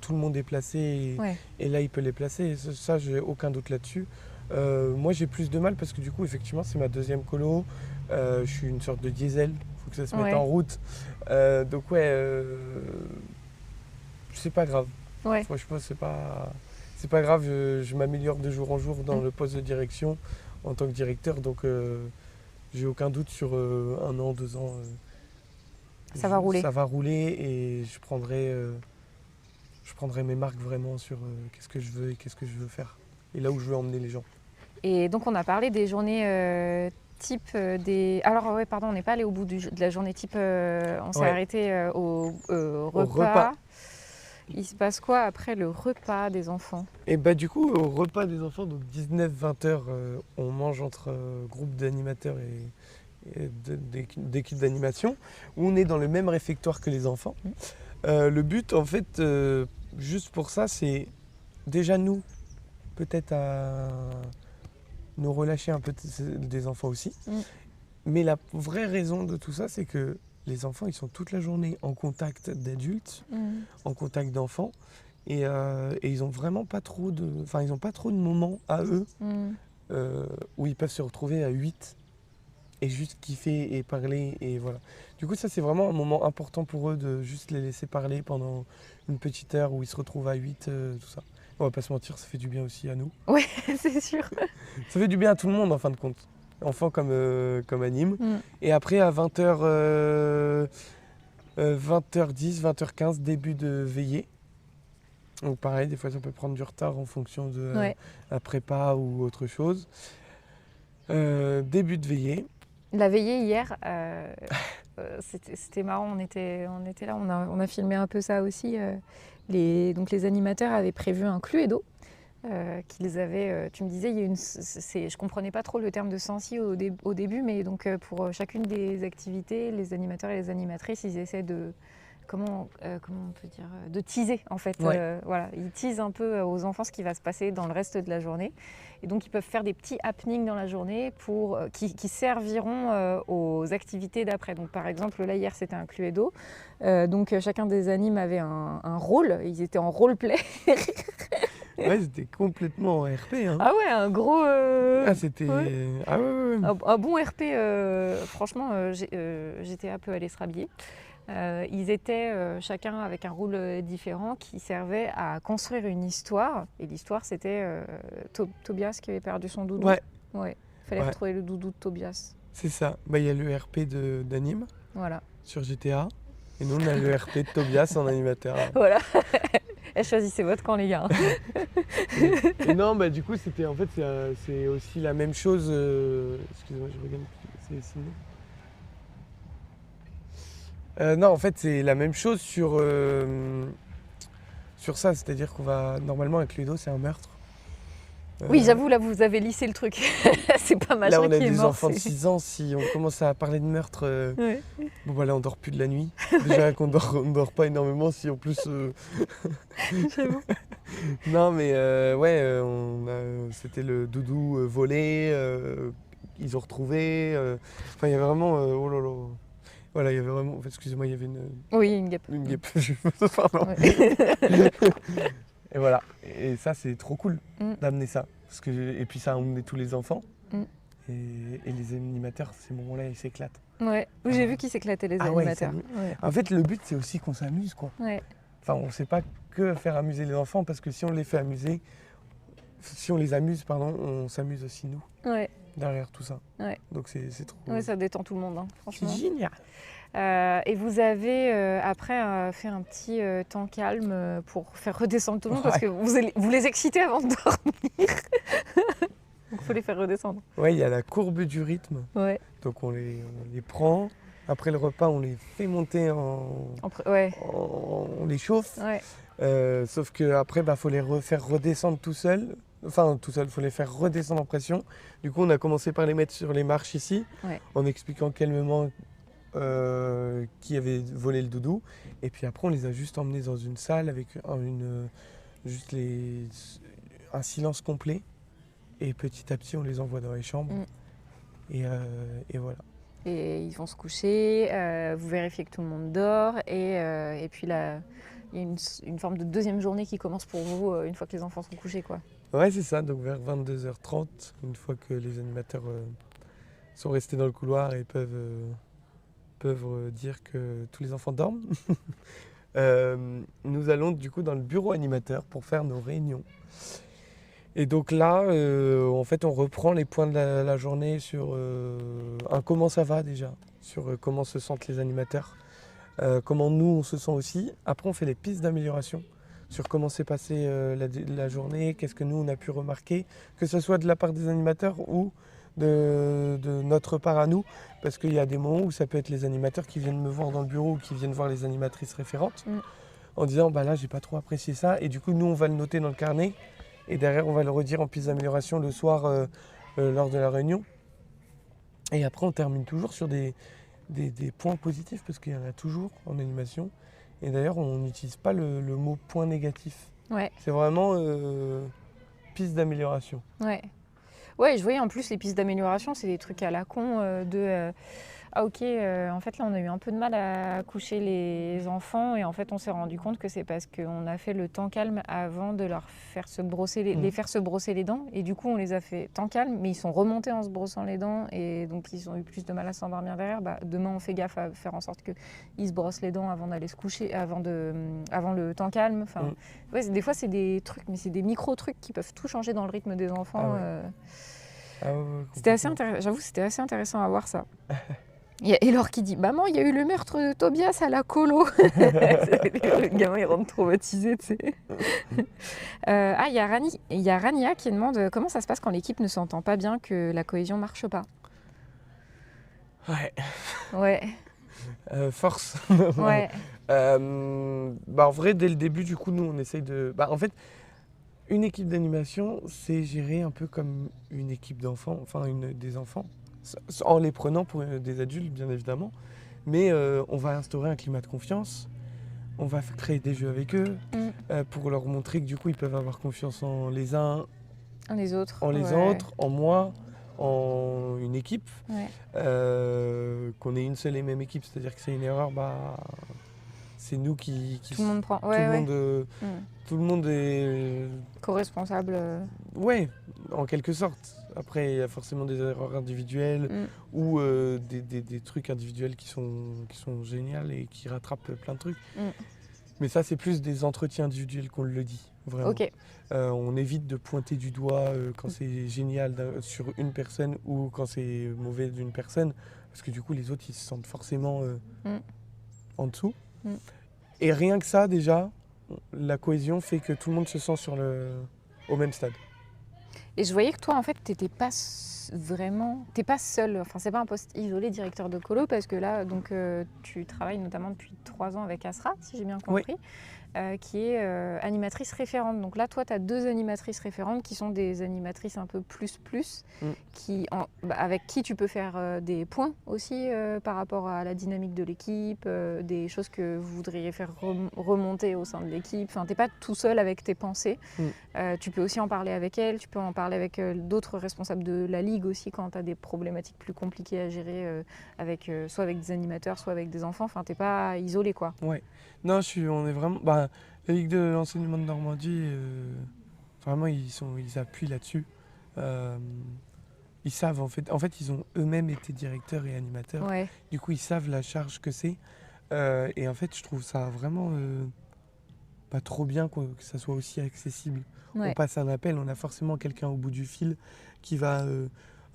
tout le monde est placé Ouais. et là, il peut les placer. Ça, j'ai aucun doute là-dessus. Moi, j'ai plus de mal parce que du coup, effectivement, c'est ma 2e colo. Je suis une sorte de diesel. Il faut que ça se mette Ouais. en route. Donc, ouais, c'est pas grave. Ouais. Franchement, c'est pas grave. Je m'améliore de jour en jour dans le poste de direction en tant que directeur. Donc, j'ai aucun doute sur 1 an, 2 ans. Ça va rouler. Ça va rouler et je prendrai mes marques vraiment sur qu'est-ce que je veux et qu'est-ce que je veux faire. Et là où je veux emmener les gens. Et donc, on a parlé des journées type des... Alors, ouais, pardon, on n'est pas allé au bout de la journée type. On s'est Ouais. arrêté au repas. repas. Il se passe quoi après le repas des enfants? Et bah du coup, au repas des enfants, donc 19-20 heures, on mange entre groupes d'animateurs et d'équipes d'animation, où on est dans le même réfectoire que les enfants. Le but, en fait, juste pour ça, c'est déjà nous, peut-être à nous relâcher un peu des enfants aussi. Mais la vraie raison de tout ça, c'est que les enfants, ils sont toute la journée en contact d'adultes, en contact d'enfants, et ils ont vraiment pas trop de, ils n'ont pas trop de moments à eux où ils peuvent se retrouver à 8 et juste kiffer et parler et voilà. Du coup, ça c'est vraiment un moment important pour eux de juste les laisser parler pendant une petite heure où ils se retrouvent à 8, tout ça. On va pas se mentir, ça fait du bien aussi à nous. Ouais, c'est sûr. Ça fait du bien à tout le monde en fin de compte. Enfants comme anime. Et après à 20h, 20h10, 20h15, début de veillée. Donc pareil, des fois ça peut prendre du retard en fonction de la prépa ou autre chose. Début de veillée. La veillée hier, c'était marrant, on était là, on a filmé un peu ça aussi. Donc les animateurs avaient prévu un cluedo. Qu'ils avaient, tu me disais, je comprenais pas trop le terme de sensi au début, mais donc pour chacune des activités, les animateurs et les animatrices, ils essaient de comment on peut dire, de teaser en fait. Ouais. Voilà, ils teasent un peu aux enfants ce qui va se passer dans le reste de la journée. Et donc ils peuvent faire des petits happenings dans la journée qui serviront aux activités d'après. Donc par exemple, là hier c'était un Cluedo. Donc chacun des animes avait un rôle, ils étaient en roleplay. Ouais, c'était complètement RP. Hein. Ah ouais, un gros... Ah, c'était. ouais. Ah, ouais. Un bon RP, franchement, j'étais un peu allée se rhabiller. Ils étaient chacun avec un rôle différent qui servait à construire une histoire. Et l'histoire, c'était Tobias qui avait perdu son doudou. Ouais, Ouais. Il fallait Ouais. retrouver le doudou de Tobias. c'est ça. Bah, il y a le RP d'anime Voilà. sur GTA. Et nous, on a le RP de Tobias en animateur. Voilà. Et choisissez votre camp, les gars. Et non, bah, du coup, en fait, c'est aussi la même chose. Excusez-moi, je regarde. C'est signé. Non, en fait, c'est la même chose sur ça. C'est-à-dire qu'on va. Normalement, avec Cluedo, c'est un meurtre. Oui, j'avoue, là, vous avez lissé le truc. C'est pas Là, machin on a qui est des mort. enfants de 6 ans. Si on commence à parler de meurtre, Ouais. bon, voilà, on dort plus de la nuit. Déjà qu'on dort pas énormément. Si en plus. J'avoue. Non, mais ouais, c'était le doudou volé. Ils ont retrouvé. Enfin, il y avait vraiment. Oh là là. Voilà, il y avait vraiment. En fait, excusez-moi, il y avait Oui, une guêpe. une guêpe. Pardon. Ouais. Et voilà. Et ça, c'est trop cool Mm. d'amener ça. Et puis, ça a emmené tous les enfants. Mm. Et les animateurs, ces moments-là, ils s'éclatent. Ouais. Oui, j'ai vu qu'ils s'éclatait les Ah ouais, ils animateurs. s'amusent. En fait, le but, c'est aussi qu'on s'amuse, quoi. Ouais. Enfin, on ne sait pas que faire amuser les enfants, parce que si on les fait amuser, si on les amuse, pardon, on s'amuse aussi, nous, Ouais. derrière tout ça. Ouais. Donc, c'est trop. Ouais, ça détend tout le monde, hein, C'est franchement. génial. Et vous avez après fait un petit temps calme pour faire redescendre tout le monde parce que vous les excitez avant de dormir. Donc il faut les faire redescendre. Ouais, il y a la courbe du rythme. Ouais. Donc, on les prend. Après le repas, on les fait monter Ouais. on les chauffe. Ouais. Sauf qu'après, il faut les faire redescendre tout seul. Enfin, tout seul, il faut les faire redescendre en pression. Du coup, on a commencé par les mettre sur les marches ici, Ouais. en expliquant calmement qui avait volé le doudou. Et puis après, on les a juste emmenés dans une salle avec juste un silence complet. Et petit à petit, on les envoie dans les chambres. Mm. Et voilà. Et ils vont se coucher, vous vérifiez que tout le monde dort et puis là, il y a une forme de deuxième journée qui commence pour vous une fois que les enfants sont couchés, quoi. Ouais, c'est ça. Donc vers 22h30, une fois que les animateurs sont restés dans le couloir et peuvent dire que tous les enfants dorment, nous allons du coup dans le bureau animateur pour faire nos réunions. Et donc là, en fait, on reprend les points de la journée sur comment ça va déjà, sur comment se sentent les animateurs, comment nous on se sent aussi. Après, on fait les pistes d'amélioration sur comment s'est passée la journée, qu'est-ce que nous on a pu remarquer, que ce soit de la part des animateurs ou de notre part à nous, parce qu'il y a des moments où ça peut être les animateurs qui viennent me voir dans le bureau ou qui viennent voir les animatrices référentes en disant bah là j'ai pas trop apprécié ça, et du coup nous on va le noter dans le carnet et derrière on va le redire en piste d'amélioration le soir lors de la réunion. Et après on termine toujours sur des points positifs, parce qu'il y en a toujours en animation. Et d'ailleurs, on n'utilise pas le mot point négatif. Ouais. C'est vraiment piste d'amélioration. Ouais. Ouais, je voyais en plus les pistes d'amélioration, c'est des trucs à la con ah ok, en fait là on a eu un peu de mal à coucher les enfants et en fait on s'est rendu compte que c'est parce qu'on a fait le temps calme avant de leur faire se brosser les faire se brosser les dents, et du coup on les a fait temps calme mais ils sont remontés en se brossant les dents et donc ils ont eu plus de mal à s'endormir derrière. Bah, demain on fait gaffe à faire en sorte qu'ils se brossent les dents avant d'aller se coucher, avant le temps calme. Enfin, ouais, des fois c'est des trucs, mais c'est des micro trucs qui peuvent tout changer dans le rythme des enfants. C'était assez intéressant, j'avoue, c'était assez intéressant à voir ça. Il y a Elor qui dit « Maman, il y a eu le meurtre de Tobias à la colo !» Le gamin, il rentre traumatisé, tu sais. Il y a Rania qui demande comment ça se passe quand l'équipe ne s'entend pas bien, que la cohésion ne marche pas. Ouais. Force. Ouais. En vrai, dès le début, du coup, nous, on essaye de... en fait, une équipe d'animation, c'est géré un peu comme une équipe d'enfants, enfin des enfants, en les prenant pour des adultes, bien évidemment. Mais on va instaurer un climat de confiance. on va créer des jeux avec eux Mm. pour leur montrer que du coup ils peuvent avoir confiance en les uns, Les autres. en les Ouais. autres, en moi, en une équipe. Ouais. Qu'on ait une seule et même équipe, c'est-à-dire que c'est une erreur, bah c'est nous qui Tout le monde prend. tout Ouais, le ouais. monde Mm. tout le monde est Co-responsable. ouais, en quelque sorte. Après il y a forcément des erreurs individuelles Mm. ou des trucs individuels qui sont géniaux et qui rattrapent plein de trucs. Mm. Mais ça c'est plus des entretiens individuels qu'on le dit, vraiment. Ok. On évite de pointer du doigt quand c'est génial sur une personne ou quand c'est mauvais d'une personne, parce que du coup les autres ils se sentent forcément en dessous. Mm. Et rien que ça déjà, la cohésion fait que tout le monde se sent au même stade. Et je voyais que toi, en fait, t'étais pas vraiment, t'es pas seul. Enfin, c'est pas un poste isolé, directeur de colo, parce que là, donc, tu travailles notamment depuis 3 ans avec Asra, si j'ai bien compris, qui est animatrice référente. Donc là, toi, tu as 2 animatrices référentes qui sont des animatrices un peu plus, avec qui tu peux faire des points aussi par rapport à la dynamique de l'équipe, des choses que vous voudriez faire remonter au sein de l'équipe. Enfin, t'es pas tout seul avec tes pensées. Tu peux aussi en parler avec elles, tu peux en parler avec d'autres responsables de la ligue aussi quand tu as des problématiques plus compliquées à gérer soit avec des animateurs, soit avec des enfants. Enfin, t'es pas isolé, quoi. Ouais. Non, on est vraiment. Bah, la Ligue de l'enseignement de Normandie, vraiment, ils appuient là-dessus. Ils savent, en fait, ils ont eux-mêmes été directeurs et animateurs. Ouais. Du coup, ils savent la charge que c'est. Et en fait, je trouve ça vraiment pas trop bien que ça soit aussi accessible. Ouais. On passe un appel, on a forcément quelqu'un au bout du fil qui va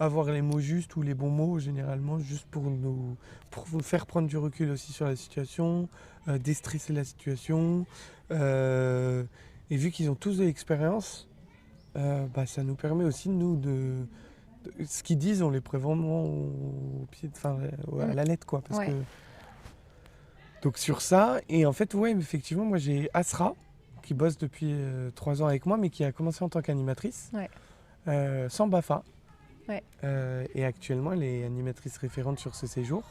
avoir les mots justes ou les bons mots, généralement, juste pour nous faire prendre du recul aussi sur la situation, déstresser la situation. Et vu qu'ils ont tous de l'expérience, ça nous permet aussi, nous, ce qu'ils disent, on les prend vraiment au pied, à la lettre, quoi. Parce que... Donc sur ça, et en fait, ouais, effectivement, moi j'ai Asra, qui bosse depuis 3 ans avec moi, mais qui a commencé en tant qu'animatrice, sans BAFA. Et actuellement, elle est animatrice référente sur ce séjour.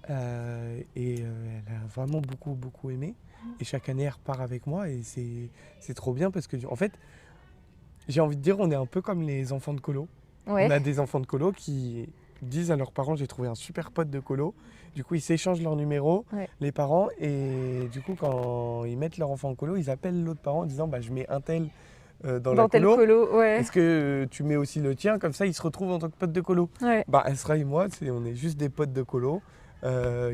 Et elle a vraiment beaucoup, beaucoup aimé. Et chaque année, elle repart avec moi, et c'est trop bien parce que, en fait, j'ai envie de dire, on est un peu comme les enfants de colo. Ouais. On a des enfants de colo qui disent à leurs parents, j'ai trouvé un super pote de colo. Du coup, ils s'échangent leurs numéros, les parents, et du coup, quand ils mettent leur enfant en colo, ils appellent l'autre parent en disant, je mets un tel dans la tel colo. Ouais. Est-ce que tu mets aussi le tien, comme ça, ils se retrouvent en tant que pote de colo. Asra et moi, on est juste des potes de colo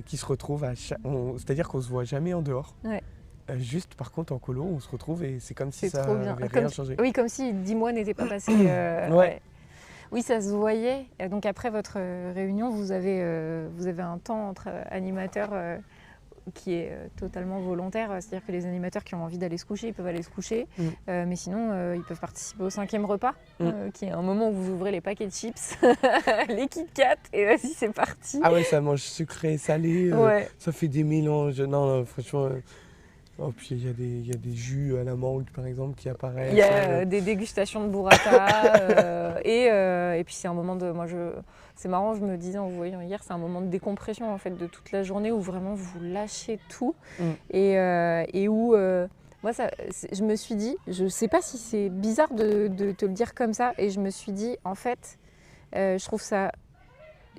qui se retrouvent c'est-à-dire qu'on se voit jamais en dehors. Juste par contre en colo, on se retrouve et c'est comme si ça n'avait rien changé. Oui, comme si 10 mois n'étaient pas passés. Oui, ça se voyait. Donc après votre réunion, vous avez un temps entre animateurs qui est totalement volontaire. C'est-à-dire que les animateurs qui ont envie d'aller se coucher, ils peuvent aller se coucher. Mais sinon, ils peuvent participer au 5e repas, qui est un moment où vous ouvrez les paquets de chips, les Kit Kat, et vas-y, c'est parti. Ah ouais, ça mange sucré, salé, ça fait des mélanges. Non, franchement... puis il y a des jus à la mangue par exemple qui apparaissent. Il y a des dégustations de burrata et puis c'est un moment de c'est marrant, je me disais en vous voyant hier, c'est un moment de décompression en fait de toute la journée où vraiment vous lâchez tout et où moi je me suis dit, je sais pas si c'est bizarre de te le dire comme ça, et je me suis dit en fait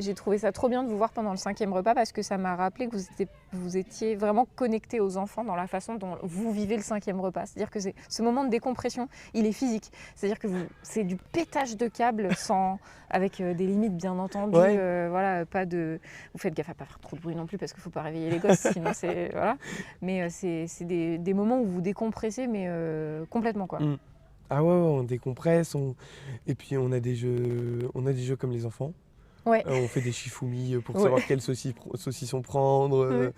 j'ai trouvé ça trop bien de vous voir pendant le 5e repas, parce que ça m'a rappelé que vous étiez vraiment connectés aux enfants dans la façon dont vous vivez le 5e repas. C'est-à-dire que ce moment de décompression, il est physique. C'est-à-dire que c'est du pétage de câbles avec des limites bien entendu. Pas de... Vous faites gaffe à ne pas faire trop de bruit non plus, parce qu'il ne faut pas réveiller les gosses, sinon c'est... Voilà. Mais c'est des moments où vous décompressez, mais complètement, quoi. Ah ouais, on décompresse, et puis on a des jeux comme les enfants. On fait des shifumi pour savoir quel saucisson prendre.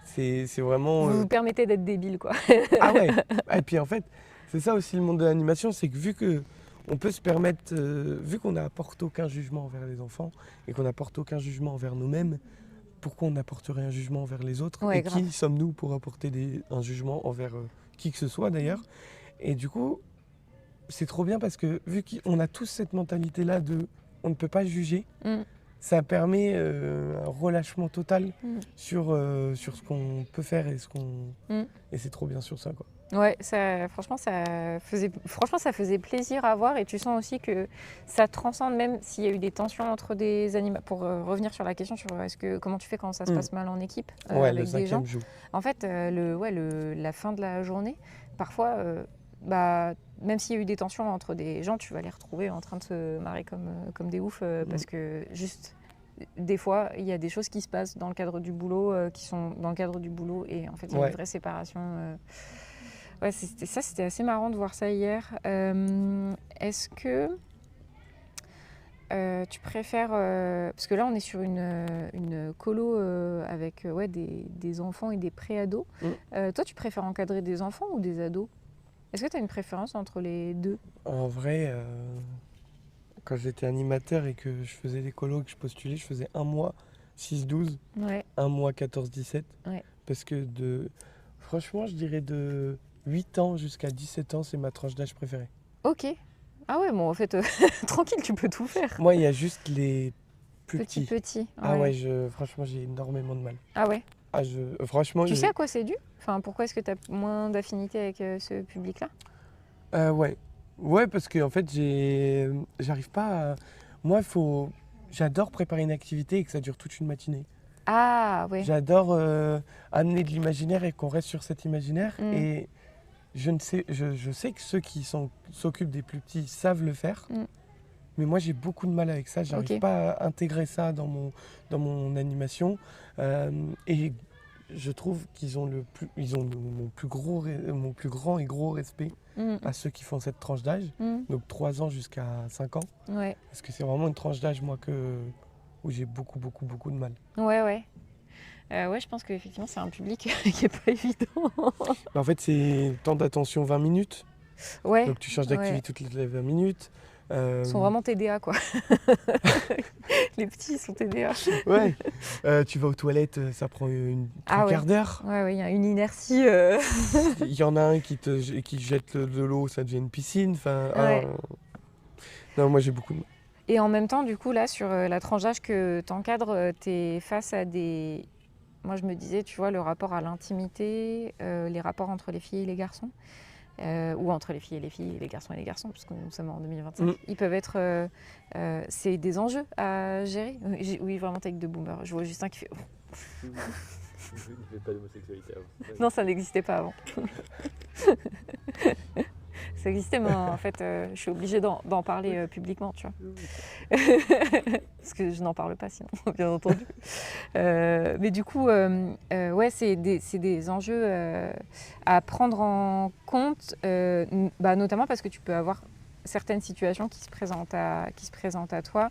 C'est vraiment... Vous vous permettez d'être débile, quoi. Ah ouais. Et puis en fait, c'est ça aussi le monde de l'animation, c'est que vu qu'on peut se permettre, vu qu'on n'apporte aucun jugement envers les enfants et qu'on n'apporte aucun jugement envers nous-mêmes, pourquoi on n'apporterait un jugement envers les autres? Et qui sommes-nous pour apporter un jugement envers qui que ce soit d'ailleurs? Et du coup... C'est trop bien parce que vu qu'on a tous cette mentalité-là on ne peut pas juger, ça permet un relâchement total Mm. sur ce qu'on peut faire et Mm. et c'est trop bien sur ça, quoi. Ouais, franchement, ça faisait plaisir à voir et tu sens aussi que ça transcende même s'il y a eu des tensions entre des animaux. Pour revenir sur la question sur comment tu fais quand ça se Mm. passe mal en équipe Ouais, le avec des gens. 5e joue. En fait, la fin de la journée, parfois, même s'il y a eu des tensions entre des gens, tu vas les retrouver en train de se marrer comme des oufs parce que juste des fois, il y a des choses qui se passent dans le cadre du boulot qui sont dans le cadre du boulot et en fait, il y a Ouais. une vraie séparation. Ouais, c'était assez marrant de voir ça hier. Est-ce que tu préfères... parce que là, on est sur une colo avec des enfants et des pré-ados. Toi, tu préfères encadrer des enfants ou des ados? Est-ce que tu as une préférence entre les deux? En vrai, quand j'étais animateur et que je faisais les colos, que je postulais, je faisais un mois 6-12, Ouais, un mois 14-17. Ouais. Parce que franchement, je dirais de 8 ans jusqu'à 17 ans, c'est ma tranche d'âge préférée. ok. Ah ouais, bon, en fait, tranquille, tu peux tout faire. Moi, il y a juste les plus petits. Petit. Ah ouais, franchement, j'ai énormément de mal. Ah ouais. Franchement, Tu sais à quoi c'est dû? Enfin, pourquoi est-ce que tu as moins d'affinité avec ce public-là? ouais. Ouais, parce que en fait, j'arrive pas à... Moi, j'adore préparer une activité et que ça dure toute une matinée. Ah ouais. J'adore amener de l'imaginaire et qu'on reste sur cet imaginaire. Mm. Et je sais que ceux qui s'occupent des plus petits savent le faire. Mm. Mais moi, j'ai beaucoup de mal avec ça. J'arrive Ok. pas à intégrer ça dans mon animation. Et je trouve qu'ils ont mon plus grand et gros respect Mm. à ceux qui font cette tranche d'âge. Mm. Donc 3 ans jusqu'à 5 ans. Ouais. Parce que c'est vraiment une tranche d'âge, moi, où j'ai beaucoup de mal. Ouais. Ouais, je pense qu'effectivement, c'est un public qui est pas évident. En fait, c'est temps d'attention 20 minutes. Ouais. Donc tu changes d'activité toutes les 20 minutes. Ils sont vraiment TDA, quoi. Les petits, ils sont TDA. Ouais. Tu vas aux toilettes, ça prend un quart d'heure. Ouais, il y a une inertie. Il y en a un qui jette de l'eau, ça devient une piscine. Enfin, Ouais. non, moi j'ai beaucoup de mal. Et en même temps, du coup, là, sur la tranche d'âge que tu encadres, tu es face à des... Moi, je me disais, tu vois, le rapport à l'intimité, les rapports entre les filles et les garçons, ou entre les filles et les garçons, puisque nous sommes en 2025. Ils peuvent être... c'est des enjeux à gérer. Oui, vraiment, tech de boomer. Je vois Justin qui fait... Il n'y avait pas d'homosexualité avant. Non, ça n'existait pas avant. Ça existait, mais en fait, je suis obligée d'en parler publiquement, tu vois. Parce que je n'en parle pas sinon, bien entendu. Mais du coup, ouais, c'est des enjeux à prendre en compte, notamment parce que tu peux avoir certaines situations qui se présentent à toi.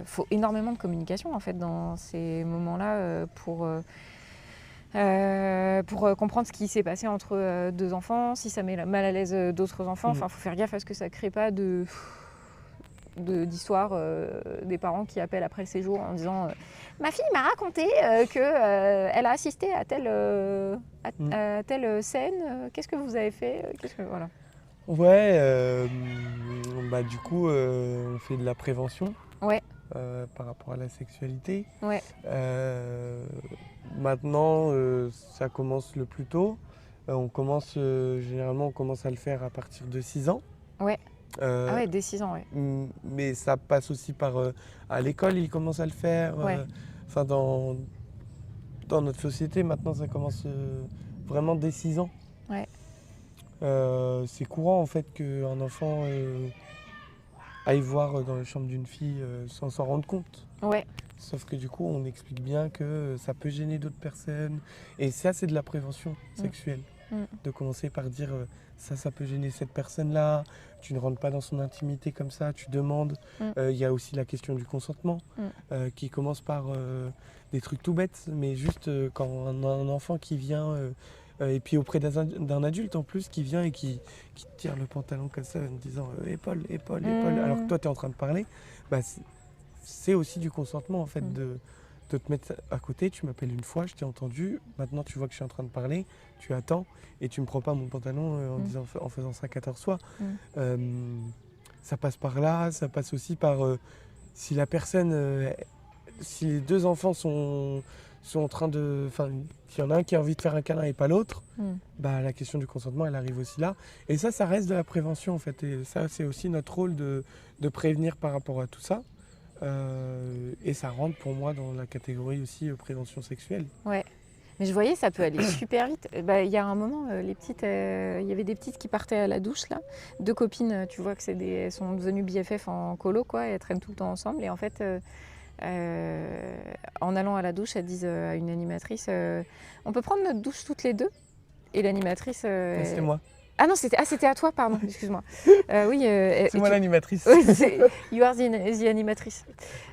Faut énormément de communication en fait dans ces moments-là pour comprendre ce qui s'est passé entre deux enfants, si ça met mal à l'aise d'autres enfants. Enfin, faut faire gaffe à ce que ça crée pas d'histoire des parents qui appellent après le séjour en disant ma fille m'a raconté qu'elle a assisté à telle scène. Qu'est-ce que vous avez fait? Voilà. Ouais, du coup, on fait de la prévention. Ouais. Par rapport à la sexualité. Ouais. Maintenant, ça commence le plus tôt. Généralement, on commence à le faire à partir de 6 ans. Ouais. Ah ouais, dès 6 ans, ouais. Mais ça passe aussi par... à l'école, ils commencent à le faire. Ouais. Enfin, dans notre société, maintenant, ça commence vraiment dès 6 ans. Ouais. C'est courant, en fait, qu'un enfant aille voir dans la chambre d'une fille sans s'en rendre compte. Ouais. Sauf que du coup, on explique bien que ça peut gêner d'autres personnes. Et ça, c'est de la prévention sexuelle. De commencer par dire ça peut gêner cette personne-là, tu ne rentres pas dans son intimité comme ça, tu demandes. Il y a aussi la question du consentement qui commence par des trucs tout bêtes, mais juste quand un enfant qui vient, et puis auprès d'un adulte en plus, qui vient et qui te tire le pantalon comme ça en disant épaule, alors que toi tu es en train de parler, c'est aussi du consentement en fait de te mettre à côté, tu m'appelles une fois, je t'ai entendu, maintenant tu vois que je suis en train de parler, tu attends et tu me prends pas mon pantalon en faisant ça 14 fois. Ça passe par là, ça passe aussi par si la personne, si les deux enfants sont en train de... Enfin, s'il y en a un qui a envie de faire un câlin et pas l'autre, bah, la question du consentement, elle arrive aussi là. Et ça reste de la prévention en fait. Et ça, c'est aussi notre rôle de prévenir par rapport à tout ça. Et ça rentre pour moi dans la catégorie aussi prévention sexuelle. Ouais. Mais je voyais, ça peut aller super vite. Bah, il y a un moment, les petites, il y avait des petites qui partaient à la douche là. Deux copines, tu vois que elles sont devenues BFF en colo quoi, et elles traînent tout le temps ensemble. Et en fait, en allant à la douche, elles disent à une animatrice, on peut prendre notre douche toutes les deux. Et l'animatrice. C'était moi. Ah non, c'était à toi, pardon, excuse-moi. Oui, c'est moi l'animatrice. Oui, you are the animatrice.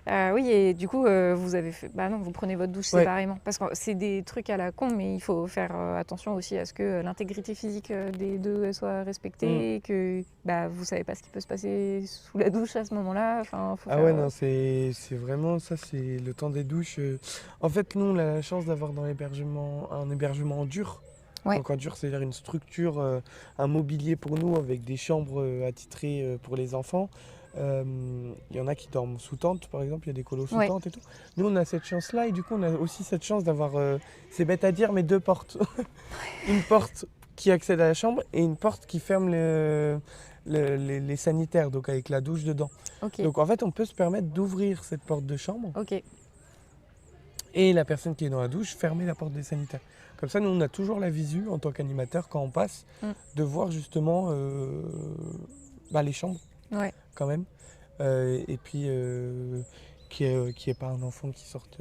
Oui, et du coup, vous avez fait. Bah non, vous prenez votre douche séparément. Parce que c'est des trucs à la con, mais il faut faire attention aussi à ce que l'intégrité physique des deux soit respectée, et que bah, vous savez pas ce qui peut se passer sous la douche à ce moment-là. Enfin, faut ouais, non, c'est vraiment ça, c'est le temps des douches. En fait, nous, on a la chance d'avoir dans un hébergement en dur. Ouais. Donc en dur, c'est-à-dire une structure, un mobilier pour nous avec des chambres attitrées pour les enfants. Il y en a qui dorment sous tente, par exemple, il y a des colos sous tente et tout. Nous, on a cette chance-là et du coup, on a aussi cette chance d'avoir, c'est bête à dire, mais deux portes. Une porte qui accède à la chambre et une porte qui ferme les sanitaires, donc avec la douche dedans. Okay. Donc en fait, on peut se permettre d'ouvrir cette porte de chambre. Okay. Et la personne qui est dans la douche, fermer la porte des sanitaires. Comme ça, nous, on a toujours la visu en tant qu'animateur quand on passe, de voir justement les chambres, quand même. Et puis, qu'il n'y ait pas un enfant qui sorte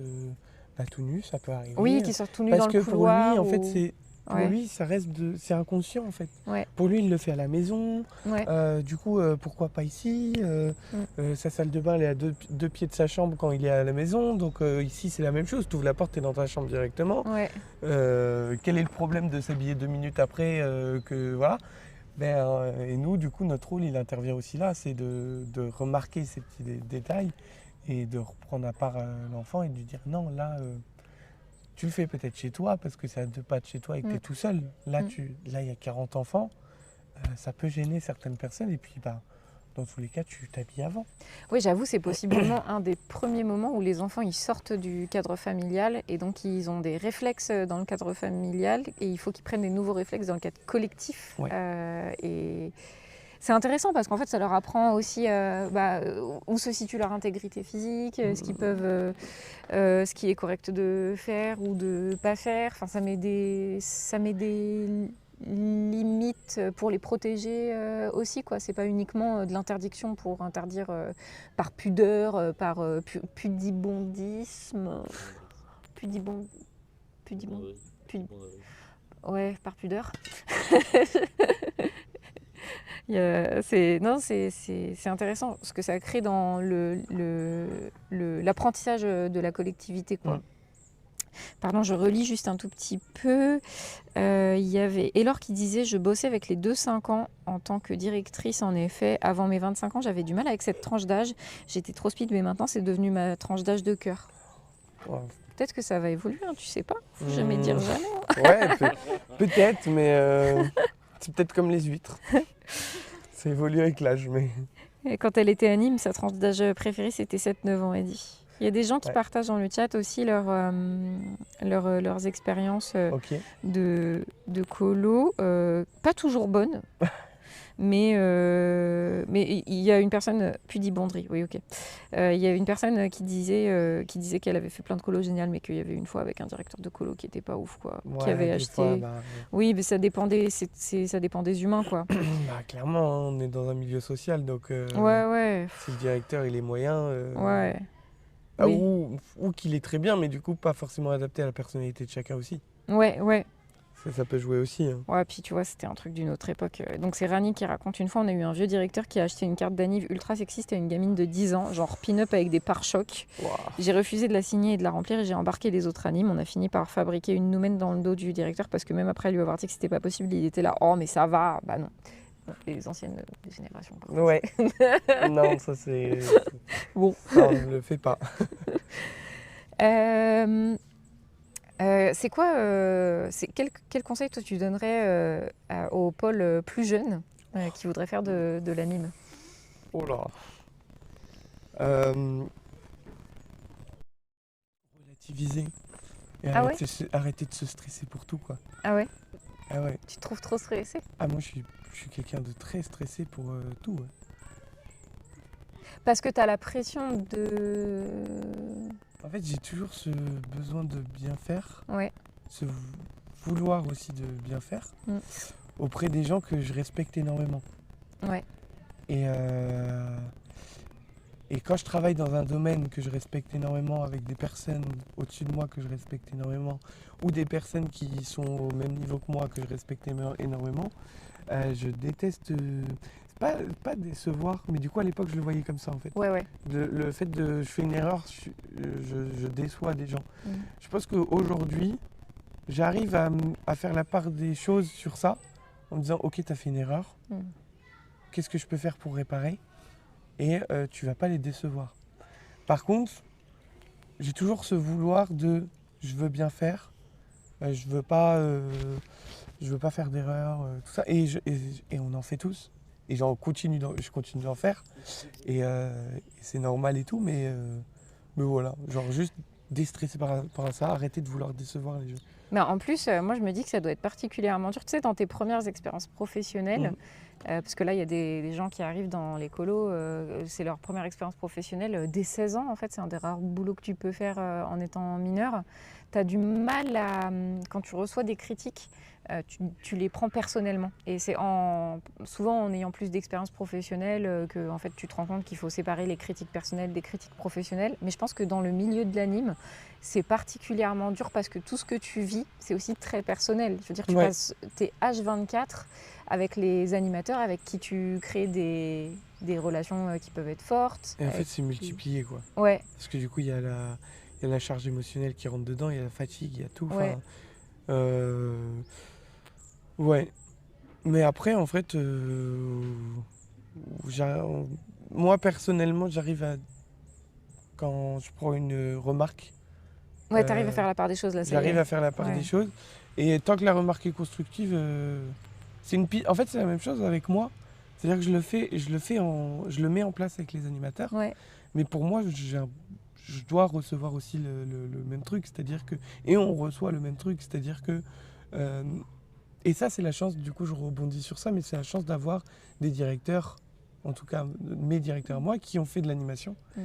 tout nu, ça peut arriver. Oui, qui sorte tout nu dans le couloir. Parce que pour lui, en fait, pour lui, ça reste c'est inconscient, en fait. Ouais. Pour lui, il le fait à la maison. Du coup, pourquoi pas ici sa salle de bain, elle est à deux pieds de sa chambre quand il est à la maison. Donc ici, c'est la même chose. Tu ouvres la porte, tu es dans ta chambre directement. Quel est le problème de s'habiller 2 minutes après voilà. Et nous, du coup, notre rôle, il intervient aussi là. C'est de remarquer ces petits détails et de reprendre à part l'enfant et de lui dire non, là... tu le fais peut-être chez toi parce que c'est à 2 pas de chez toi et que tu es tout seul. Là, il y a 40 enfants. Ça peut gêner certaines personnes. Et puis, dans tous les cas, tu t'habilles avant. Oui, j'avoue, c'est possiblement un des premiers moments où les enfants ils sortent du cadre familial et donc ils ont des réflexes dans le cadre familial et il faut qu'ils prennent des nouveaux réflexes dans le cadre collectif. Et c'est intéressant parce qu'en fait, ça leur apprend aussi où se situe leur intégrité physique, ce qui est correct de faire ou de ne pas faire. Enfin, ça met des limites pour les protéger aussi, quoi. C'est pas uniquement de l'interdiction pour interdire par pudeur, par pudibondisme. Ouais, par pudeur. C'est intéressant ce que ça crée dans l'apprentissage de la collectivité, quoi. Pardon, je relis juste un tout petit peu. Il y avait Elor qui disait « Je bossais avec les 2-5 ans en tant que directrice, en effet. Avant mes 25 ans, j'avais du mal avec cette tranche d'âge. J'étais trop speed, mais maintenant, c'est devenu ma tranche d'âge de cœur. Wow. » Peut-être que ça va évoluer, hein, tu sais pas. Faut jamais dire jamais. Ouais, peut-être, mais c'est peut-être comme les huîtres. Ça évolue avec l'âge, mais... Et quand elle était à Nîmes, sa tranche d'âge préférée, c'était 7-9 ans, elle dit. Il y a des gens qui partagent dans le chat aussi leurs expériences de colo. Pas toujours bonnes, mais il y a une personne... Pudibonderie, oui, ok. Il y a une personne qui disait qu'elle avait fait plein de colos géniales, mais qu'il y avait une fois avec un directeur de colo qui était pas ouf, quoi. Qui avait acheté... Fois, oui, mais ça dépend des humains, quoi. Clairement, on est dans un milieu social, donc... Si le directeur, il est moyen... Ou qu'il est très bien, mais du coup, pas forcément adapté à la personnalité de chacun aussi. Ouais. Ça peut jouer aussi. Hein. Ouais, puis tu vois, c'était un truc d'une autre époque. Donc c'est Rani qui raconte une fois, on a eu un vieux directeur qui a acheté une carte d'anniv ultra sexiste à une gamine de 10 ans, genre pin-up avec des pare-chocs. Wow. J'ai refusé de la signer et de la remplir et j'ai embarqué les autres animes. On a fini par fabriquer une noumène dans le dos du directeur parce que même après lui avoir dit que c'était pas possible, il était là, oh mais ça va, bah non. Les anciennes générations. Ouais. Non, ça c'est... Bon. Ça, on ne le fait pas. C'est quoi quel conseil toi tu donnerais au Paul plus jeune qui voudrait faire de l'anime ? Oh là. Euh, relativiser et Ah ouais? arrêter de se stresser pour tout, quoi. Ah ouais? Ah ouais. Tu te trouves trop stressé? Ah, moi, je suis quelqu'un de très stressé pour tout, ouais. Parce que tu as la pression de... En fait, j'ai toujours ce besoin de bien faire, Ouais. ce vouloir aussi de bien faire Mm. auprès des gens que je respecte énormément. Ouais. Et, et quand je travaille dans un domaine que je respecte énormément, avec des personnes au-dessus de moi que je respecte énormément, ou des personnes qui sont au même niveau que moi que je respecte énormément, je déteste, c'est pas décevoir, mais du coup à l'époque je le voyais comme ça en fait. Ouais, ouais. Le fait de, je fais une erreur, je déçois des gens. Mm. Je pense qu'aujourd'hui, j'arrive à faire la part des choses sur ça, en me disant ok, t'as fait une erreur, Mm. qu'est-ce que je peux faire pour réparer? Et tu vas pas les décevoir. Par contre, j'ai toujours ce vouloir de je veux bien faire, je veux pas faire d'erreur, tout ça. Et on en fait tous. Et je continue d'en faire. Et c'est normal et tout, mais voilà. Genre juste déstresser par rapport à ça, arrêter de vouloir décevoir les gens. Mais en plus, moi je me dis que ça doit être particulièrement dur. Tu sais, dans tes premières expériences professionnelles, Mm. parce que là il y a des gens qui arrivent dans les colos, c'est leur première expérience professionnelle dès 16 ans en fait, c'est un des rares boulots que tu peux faire en étant mineur. Tu as du mal à, quand tu reçois des critiques, tu les prends personnellement. Et c'est souvent en ayant plus d'expérience professionnelle que en fait, tu te rends compte qu'il faut séparer les critiques personnelles des critiques professionnelles. Mais je pense que dans le milieu de l'anime, c'est particulièrement dur parce que tout ce que tu vis, c'est aussi très personnel. Je veux dire, tu Ouais. passes tes H24 avec les animateurs avec qui tu crées des relations qui peuvent être fortes. Et en fait, avec c'est qui- multiplié, quoi. Ouais, Parce que du coup, il y a la charge émotionnelle qui rentre dedans, il y a la fatigue, il y a tout. ouais. Enfin, ouais. Mais après, en fait, j'a- moi personnellement, quand je prends une remarque, Ouais, t'arrives à euh, faire la part des choses là, ça y j'arrive est. à faire la part Ouais. des choses. Et tant que la remarque est constructive, en fait, c'est la même chose avec moi. C'est-à-dire que je le mets en place avec les animateurs. Ouais. Mais pour moi, je dois recevoir aussi le même truc. C'est-à-dire que, et on reçoit le même truc. C'est-à-dire que, euh, et ça, c'est la chance, du coup, je rebondis sur ça, mais c'est la chance d'avoir des directeurs, en tout cas mes directeurs à moi, qui ont fait de l'animation. Mm.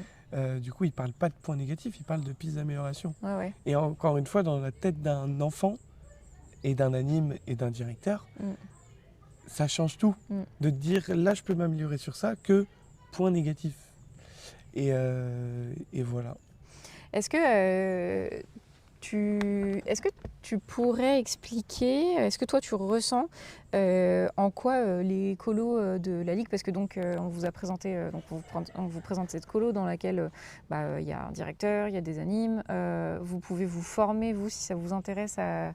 Du coup, ils ne parlent pas de points négatifs, ils parlent de pistes d'amélioration. Ouais, ouais. Et encore une fois, dans la tête d'un enfant, et d'un anime, et d'un directeur, Mm. ça change tout. Mm. De te dire, là, je peux m'améliorer sur ça, que point négatif. Et voilà. Est-ce que est-ce que tu pourrais expliquer, est-ce que toi tu ressens en quoi les colos de la Ligue, parce que donc on vous a présenté, donc on vous présente cette colo dans laquelle il y a un directeur, il y a des animes, vous pouvez vous former, vous, si ça vous intéresse, à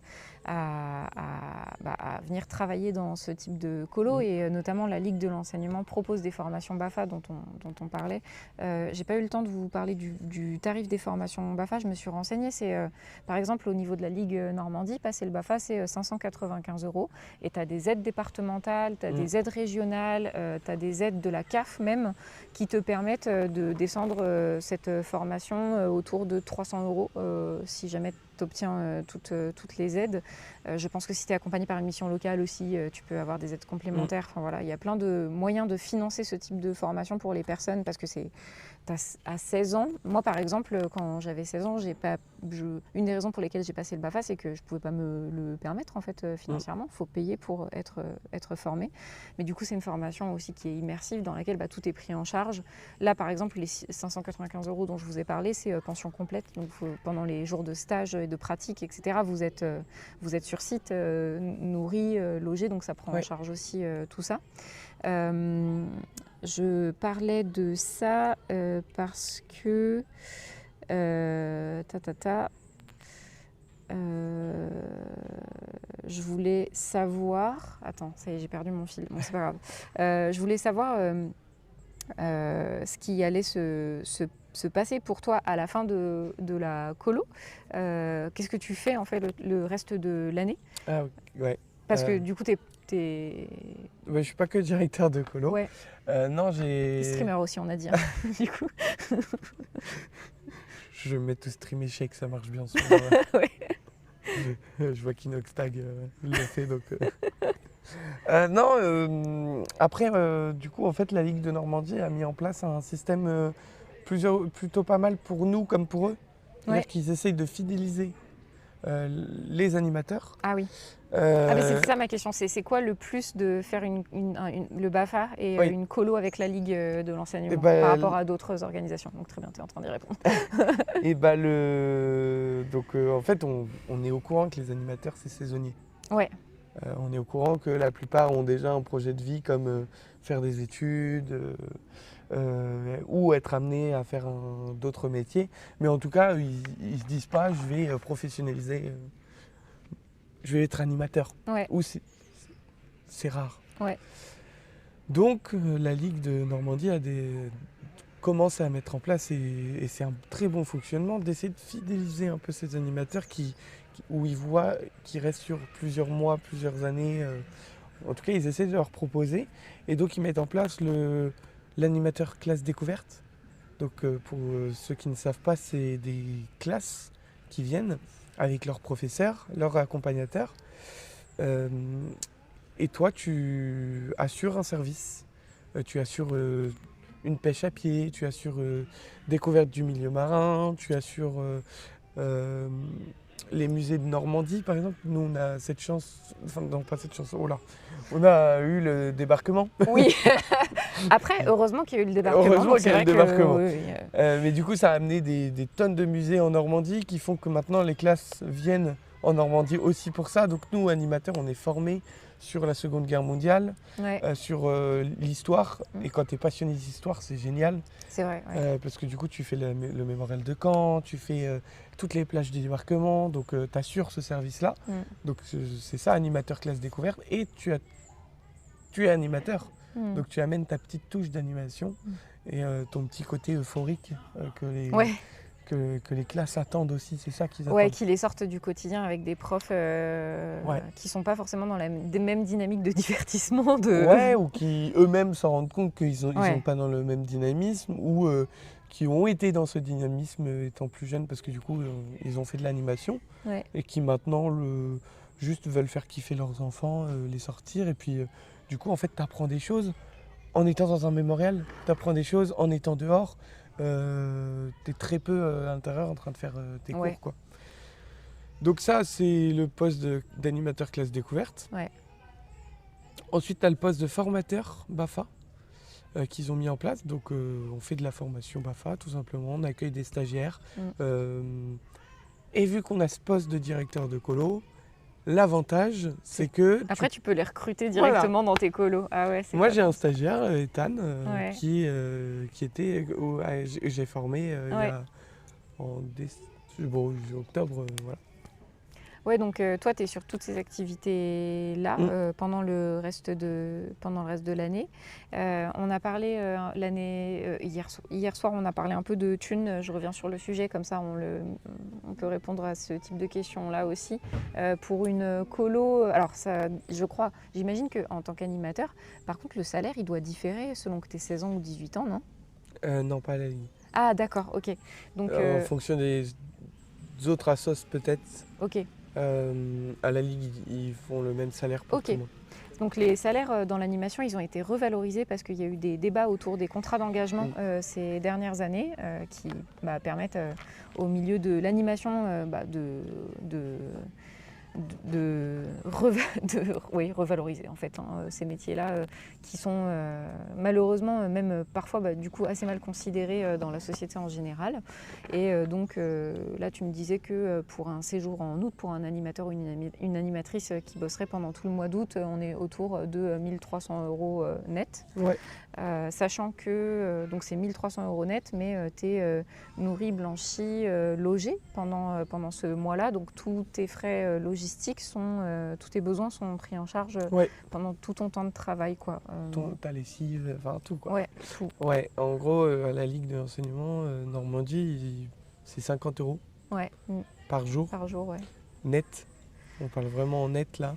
venir travailler dans ce type de colo, et notamment la Ligue de l'enseignement propose des formations BAFA dont on parlait. J'ai pas eu le temps de vous parler du tarif des formations BAFA, je me suis renseignée, c'est par exemple au niveau de la Ligue Normandie, passer le BAFA c'est 595 € et tu as des aides départementales, tu as des aides régionales, tu as des aides de la CAF même qui te permettent de descendre cette formation autour de 300 € si jamais tu obtiens toutes les aides. Je pense que si tu es accompagné par une mission locale aussi, tu peux avoir des aides complémentaires. Enfin, voilà, il y a plein de moyens de financer ce type de formation pour les personnes parce que c'est à 16 ans. Moi, par exemple, quand j'avais 16 ans, une des raisons pour lesquelles j'ai passé le BAFA, c'est que je ne pouvais pas me le permettre en fait, financièrement. Il faut payer pour être formé. Mais du coup, c'est une formation aussi qui est immersive dans laquelle tout est pris en charge. Là, par exemple, les 595 € dont je vous ai parlé, c'est pension complète. Donc, pendant les jours de stage et de pratique, etc., vous êtes sur site, nourri, logé. Donc, ça prend en charge aussi tout ça. Je parlais de ça parce que je voulais savoir. Attends, ça y est, j'ai perdu mon fil. Bon, c'est pas grave. Je voulais savoir ce qui allait se passer pour toi à la fin de la colo. Qu'est-ce que tu fais en fait le reste de l'année? Ah, ouais. Parce que Euh, du coup, t'es... Je suis pas que directeur de colo. Ouais, Non, t'es streamer aussi, on a dit. Hein, du coup. Je mets tout streamer shake, ça marche bien. En ce moment, Ouais. Je vois qu'Inoxtag il l'a fait, donc... Non, après, du coup, en fait, la Ligue de Normandie a mis en place un système plutôt pas mal pour nous comme pour eux. C'est-à-dire Ouais. qu'ils essayent de fidéliser les animateurs. Ah oui. Ah mais Euh, c'est ça ma question, c'est quoi le plus de faire le BAFA et Oui. une colo avec la Ligue de l'enseignement Et bah, par rapport à d'autres organisations? Donc très bien, tu es en train d'y répondre. et bah donc en fait, on est au courant que les animateurs, c'est saisonnier. Ouais, On est au courant que la plupart ont déjà un projet de vie comme faire des études ou être amenés à faire d'autres métiers. Mais en tout cas, ils se disent pas, je vais professionnaliser, je vais être animateur. ouais, Ou c'est rare. ouais. Donc la Ligue de Normandie commence à mettre en place, et c'est un très bon fonctionnement, d'essayer de fidéliser un peu ces animateurs où ils voient qu'ils restent sur plusieurs mois, plusieurs années. En tout cas, ils essaient de leur proposer. Et donc, ils mettent en place l'animateur classe découverte. Donc, pour ceux qui ne savent pas, c'est des classes qui viennent avec leurs professeurs, leurs accompagnateurs. Euh, et toi, tu assures un service. Tu assures une pêche à pied, tu assures découverte du milieu marin, tu assures euh, les musées de Normandie, par exemple. Nous, on a cette chance, enfin non, pas cette chance, oh là, on a eu le débarquement. Oui. Après, heureusement qu'il y a eu le débarquement. Heureusement donc qu'il y a c'est eu le vrai que, débarquement. oui, oui, Mais du coup, ça a amené des tonnes de musées en Normandie qui font que maintenant les classes viennent en Normandie aussi pour ça. Donc nous, animateurs, on est formés sur la Seconde Guerre mondiale, ouais, sur l'histoire. Mm. Et quand tu es passionné d'histoire, c'est génial. c'est vrai. Ouais. Parce que du coup, tu fais le mémorial de Caen, tu fais toutes les plages du débarquement, donc tu assures ce service-là. Mm. Donc c'est ça, animateur classe découverte. Et tu es animateur, Mm. donc tu amènes ta petite touche d'animation et ton petit côté euphorique Ouais. que les classes attendent aussi, c'est ça qu'ils attendent. Ouais, qui les sortent du quotidien avec des profs Ouais. qui sont pas forcément dans des mêmes dynamiques de divertissement. Ouais, ou qui eux-mêmes s'en rendent compte qu'ils sont Ouais. pas dans le même dynamisme, ou qui ont été dans ce dynamisme étant plus jeunes parce que du coup ils ont fait de l'animation Ouais. et qui maintenant juste veulent faire kiffer leurs enfants, les sortir, et puis du coup en fait t'apprends des choses en étant dans un mémorial, t'apprends des choses en étant dehors, t'es très peu à l'intérieur en train de faire tes Ouais. cours, quoi. Donc ça c'est le poste d'animateur classe découverte. Ouais. Ensuite tu as le poste de formateur BAFA qu'ils ont mis en place. Donc on fait de la formation BAFA tout simplement, on accueille des stagiaires. Et vu qu'on a ce poste de directeur de colo, l'avantage c'est que... Après, tu peux les recruter directement dans tes colos. Ah ouais, c'est Moi top. j'ai un stagiaire, Ethan, Ouais. qui était... j'ai formé Ouais. octobre, voilà. Ouais, donc toi, tu es sur toutes ces activités-là pendant le reste de l'année. On a parlé hier soir, on a parlé un peu de thunes. Je reviens sur le sujet, comme ça on peut répondre à ce type de questions-là aussi. Pour une colo, alors ça, j'imagine qu'en tant qu'animateur, par contre, le salaire, il doit différer selon que tu aies 16 ans ou 18 ans, non? Non, pas à la ligne. Ah, d'accord, ok. Donc, En fonction des autres assos peut-être. ok. À la Ligue, ils font le même salaire pour Ok. tout le monde. Donc les salaires dans l'animation, ils ont été revalorisés parce qu'il y a eu des débats autour des contrats d'engagement ces dernières années qui permettent au milieu de l'animation revaloriser en fait ces métiers-là qui sont malheureusement même parfois du coup assez mal considérés dans la société en général. Et donc là tu me disais que pour un séjour en août, pour un animateur ou une animatrice qui bosserait pendant tout le mois d'août, on est autour de 1 300 € net. Ouais. Sachant que donc c'est 1 300 € net, mais tu es nourri, blanchi, logé pendant ce mois-là. Donc tous tes frais logistiques tous tes besoins sont pris en charge pendant tout ton temps de travail, quoi. Ta lessive, enfin tout, quoi. Ouais, tout. Ouais, en gros, à la Ligue de l'enseignement Normandie, c'est 50 € Ouais. par jour, Par jour, ouais. net. On parle vraiment en net là.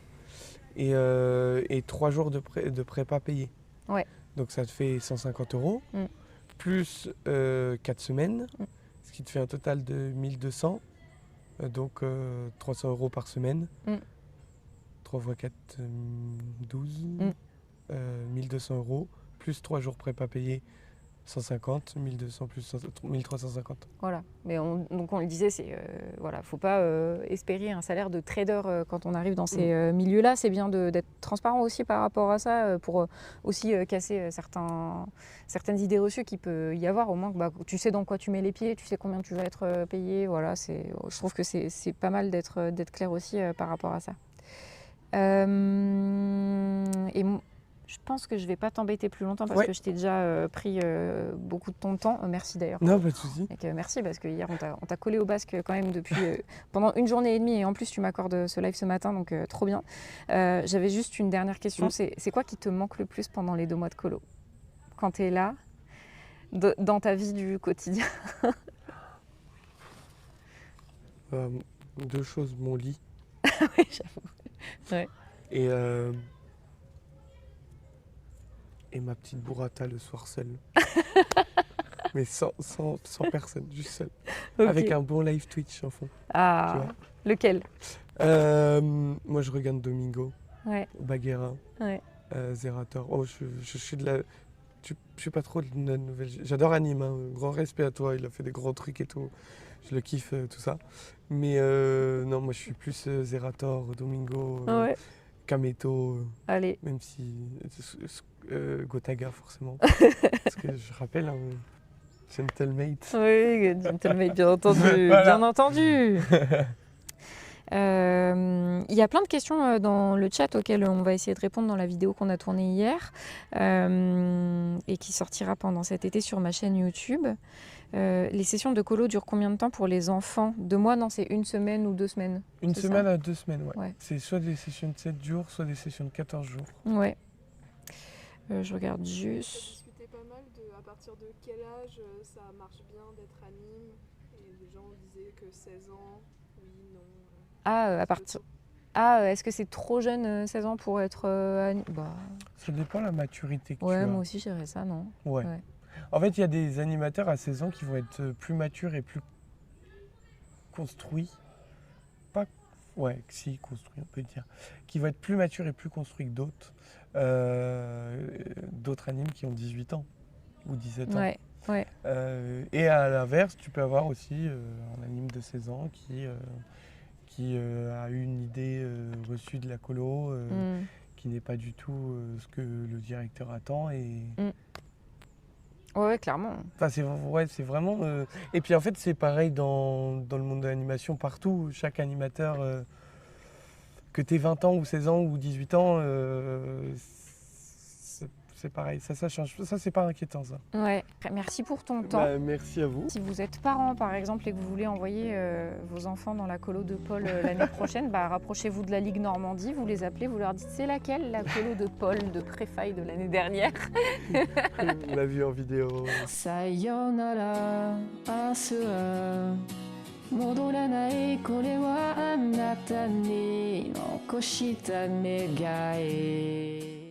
et 3 jours de prépa payés. Ouais. Donc ça te fait 150 €, plus 4 semaines, ce qui te fait un total de 1200, donc 300 € par semaine. 3 x 4, 12, 1200 €, plus 3 jours prépa payés, 150, 1200 plus 1350. Voilà, mais donc on le disait, voilà, faut pas espérer un salaire de trader quand on arrive dans ces milieux-là. C'est bien d'être transparent aussi par rapport à ça pour aussi casser certaines idées reçues qu'il peut y avoir. Au moins que tu sais dans quoi tu mets les pieds, tu sais combien tu vas être payé. Voilà, je trouve que c'est pas mal d'être clair aussi par rapport à ça. Je pense que je vais pas t'embêter plus longtemps parce que je t'ai déjà pris beaucoup de ton temps. Merci d'ailleurs. Non, pas de souci. Merci parce que hier on t'a collé au basque quand même depuis pendant 1 journée et demie et en plus tu m'accordes ce live ce matin donc trop bien. J'avais juste une dernière question. C'est quoi qui te manque le plus pendant les 2 mois de colo quand tu es là dans ta vie du quotidien? 2 choses, mon lit. Oui, j'avoue. Ouais. Et ma petite burrata le soir seul. Mais sans personne, juste seul. Okay. Avec un bon live Twitch en fond. Ah, lequel? Moi je regarde Domingo, Baguera, Zerator. Oh, je suis de la... Je suis pas trop de la nouvelle... J'adore Anime, hein. Grand respect à toi, il a fait des grands trucs et tout. Je le kiffe, tout ça. Mais non, moi je suis plus Zerator, Domingo, Kameto. Allez. Même si... Gotaga forcément. Parce que je rappelle, Gentlemate. Oui, Gentlemate, bien entendu. Voilà. Bien entendu. Il y a plein de questions dans le chat auxquelles on va essayer de répondre dans la vidéo qu'on a tournée hier et qui sortira pendant cet été sur ma chaîne YouTube. Les sessions de colo durent combien de temps pour les enfants? 2 mois, non, c'est 1 semaine ou 2 semaines? 1 semaine à 2 semaines, ouais. C'est soit des sessions de 7 jours, soit des sessions de 14 jours. Ouais. Je regarde juste. On discutait pas mal de à partir de quel âge ça marche bien d'être anime. Et les gens disaient que 16 ans, oui, non. À partir. Est-ce que c'est trop jeune, 16 ans, pour être anime? Ça dépend de la maturité que tu as. Ouais, moi aussi, je dirais ça, non? Ouais. En fait, il y a des animateurs à 16 ans qui vont être plus matures et plus construits. Construits, on peut dire. Qui vont être plus matures et plus construits que d'autres. D'autres animes qui ont 18 ans ou 17 ans. Ouais. Et à l'inverse, tu peux avoir aussi un anime de 16 ans qui a eu une idée reçue de la colo, qui n'est pas du tout ce que le directeur attend. Ouais, clairement. Enfin, c'est vraiment... Et puis en fait, c'est pareil dans le monde de l'animation partout. Chaque animateur, que tu aies 20 ans ou 16 ans ou 18 ans, c'est pareil. Ça change. Ça, c'est pas inquiétant, ça. Ouais. Merci pour ton temps. Merci à vous. Si vous êtes parents, par exemple, et que vous voulez envoyer vos enfants dans la colo de Paul l'année prochaine, rapprochez-vous de la Ligue Normandie, vous les appelez, vous leur dites c'est laquelle la colo de Paul de Préfaille de l'année dernière. On l'a vu en vidéo. Sayonara, asura, modoranai kore wa anata ni nokoshita negae.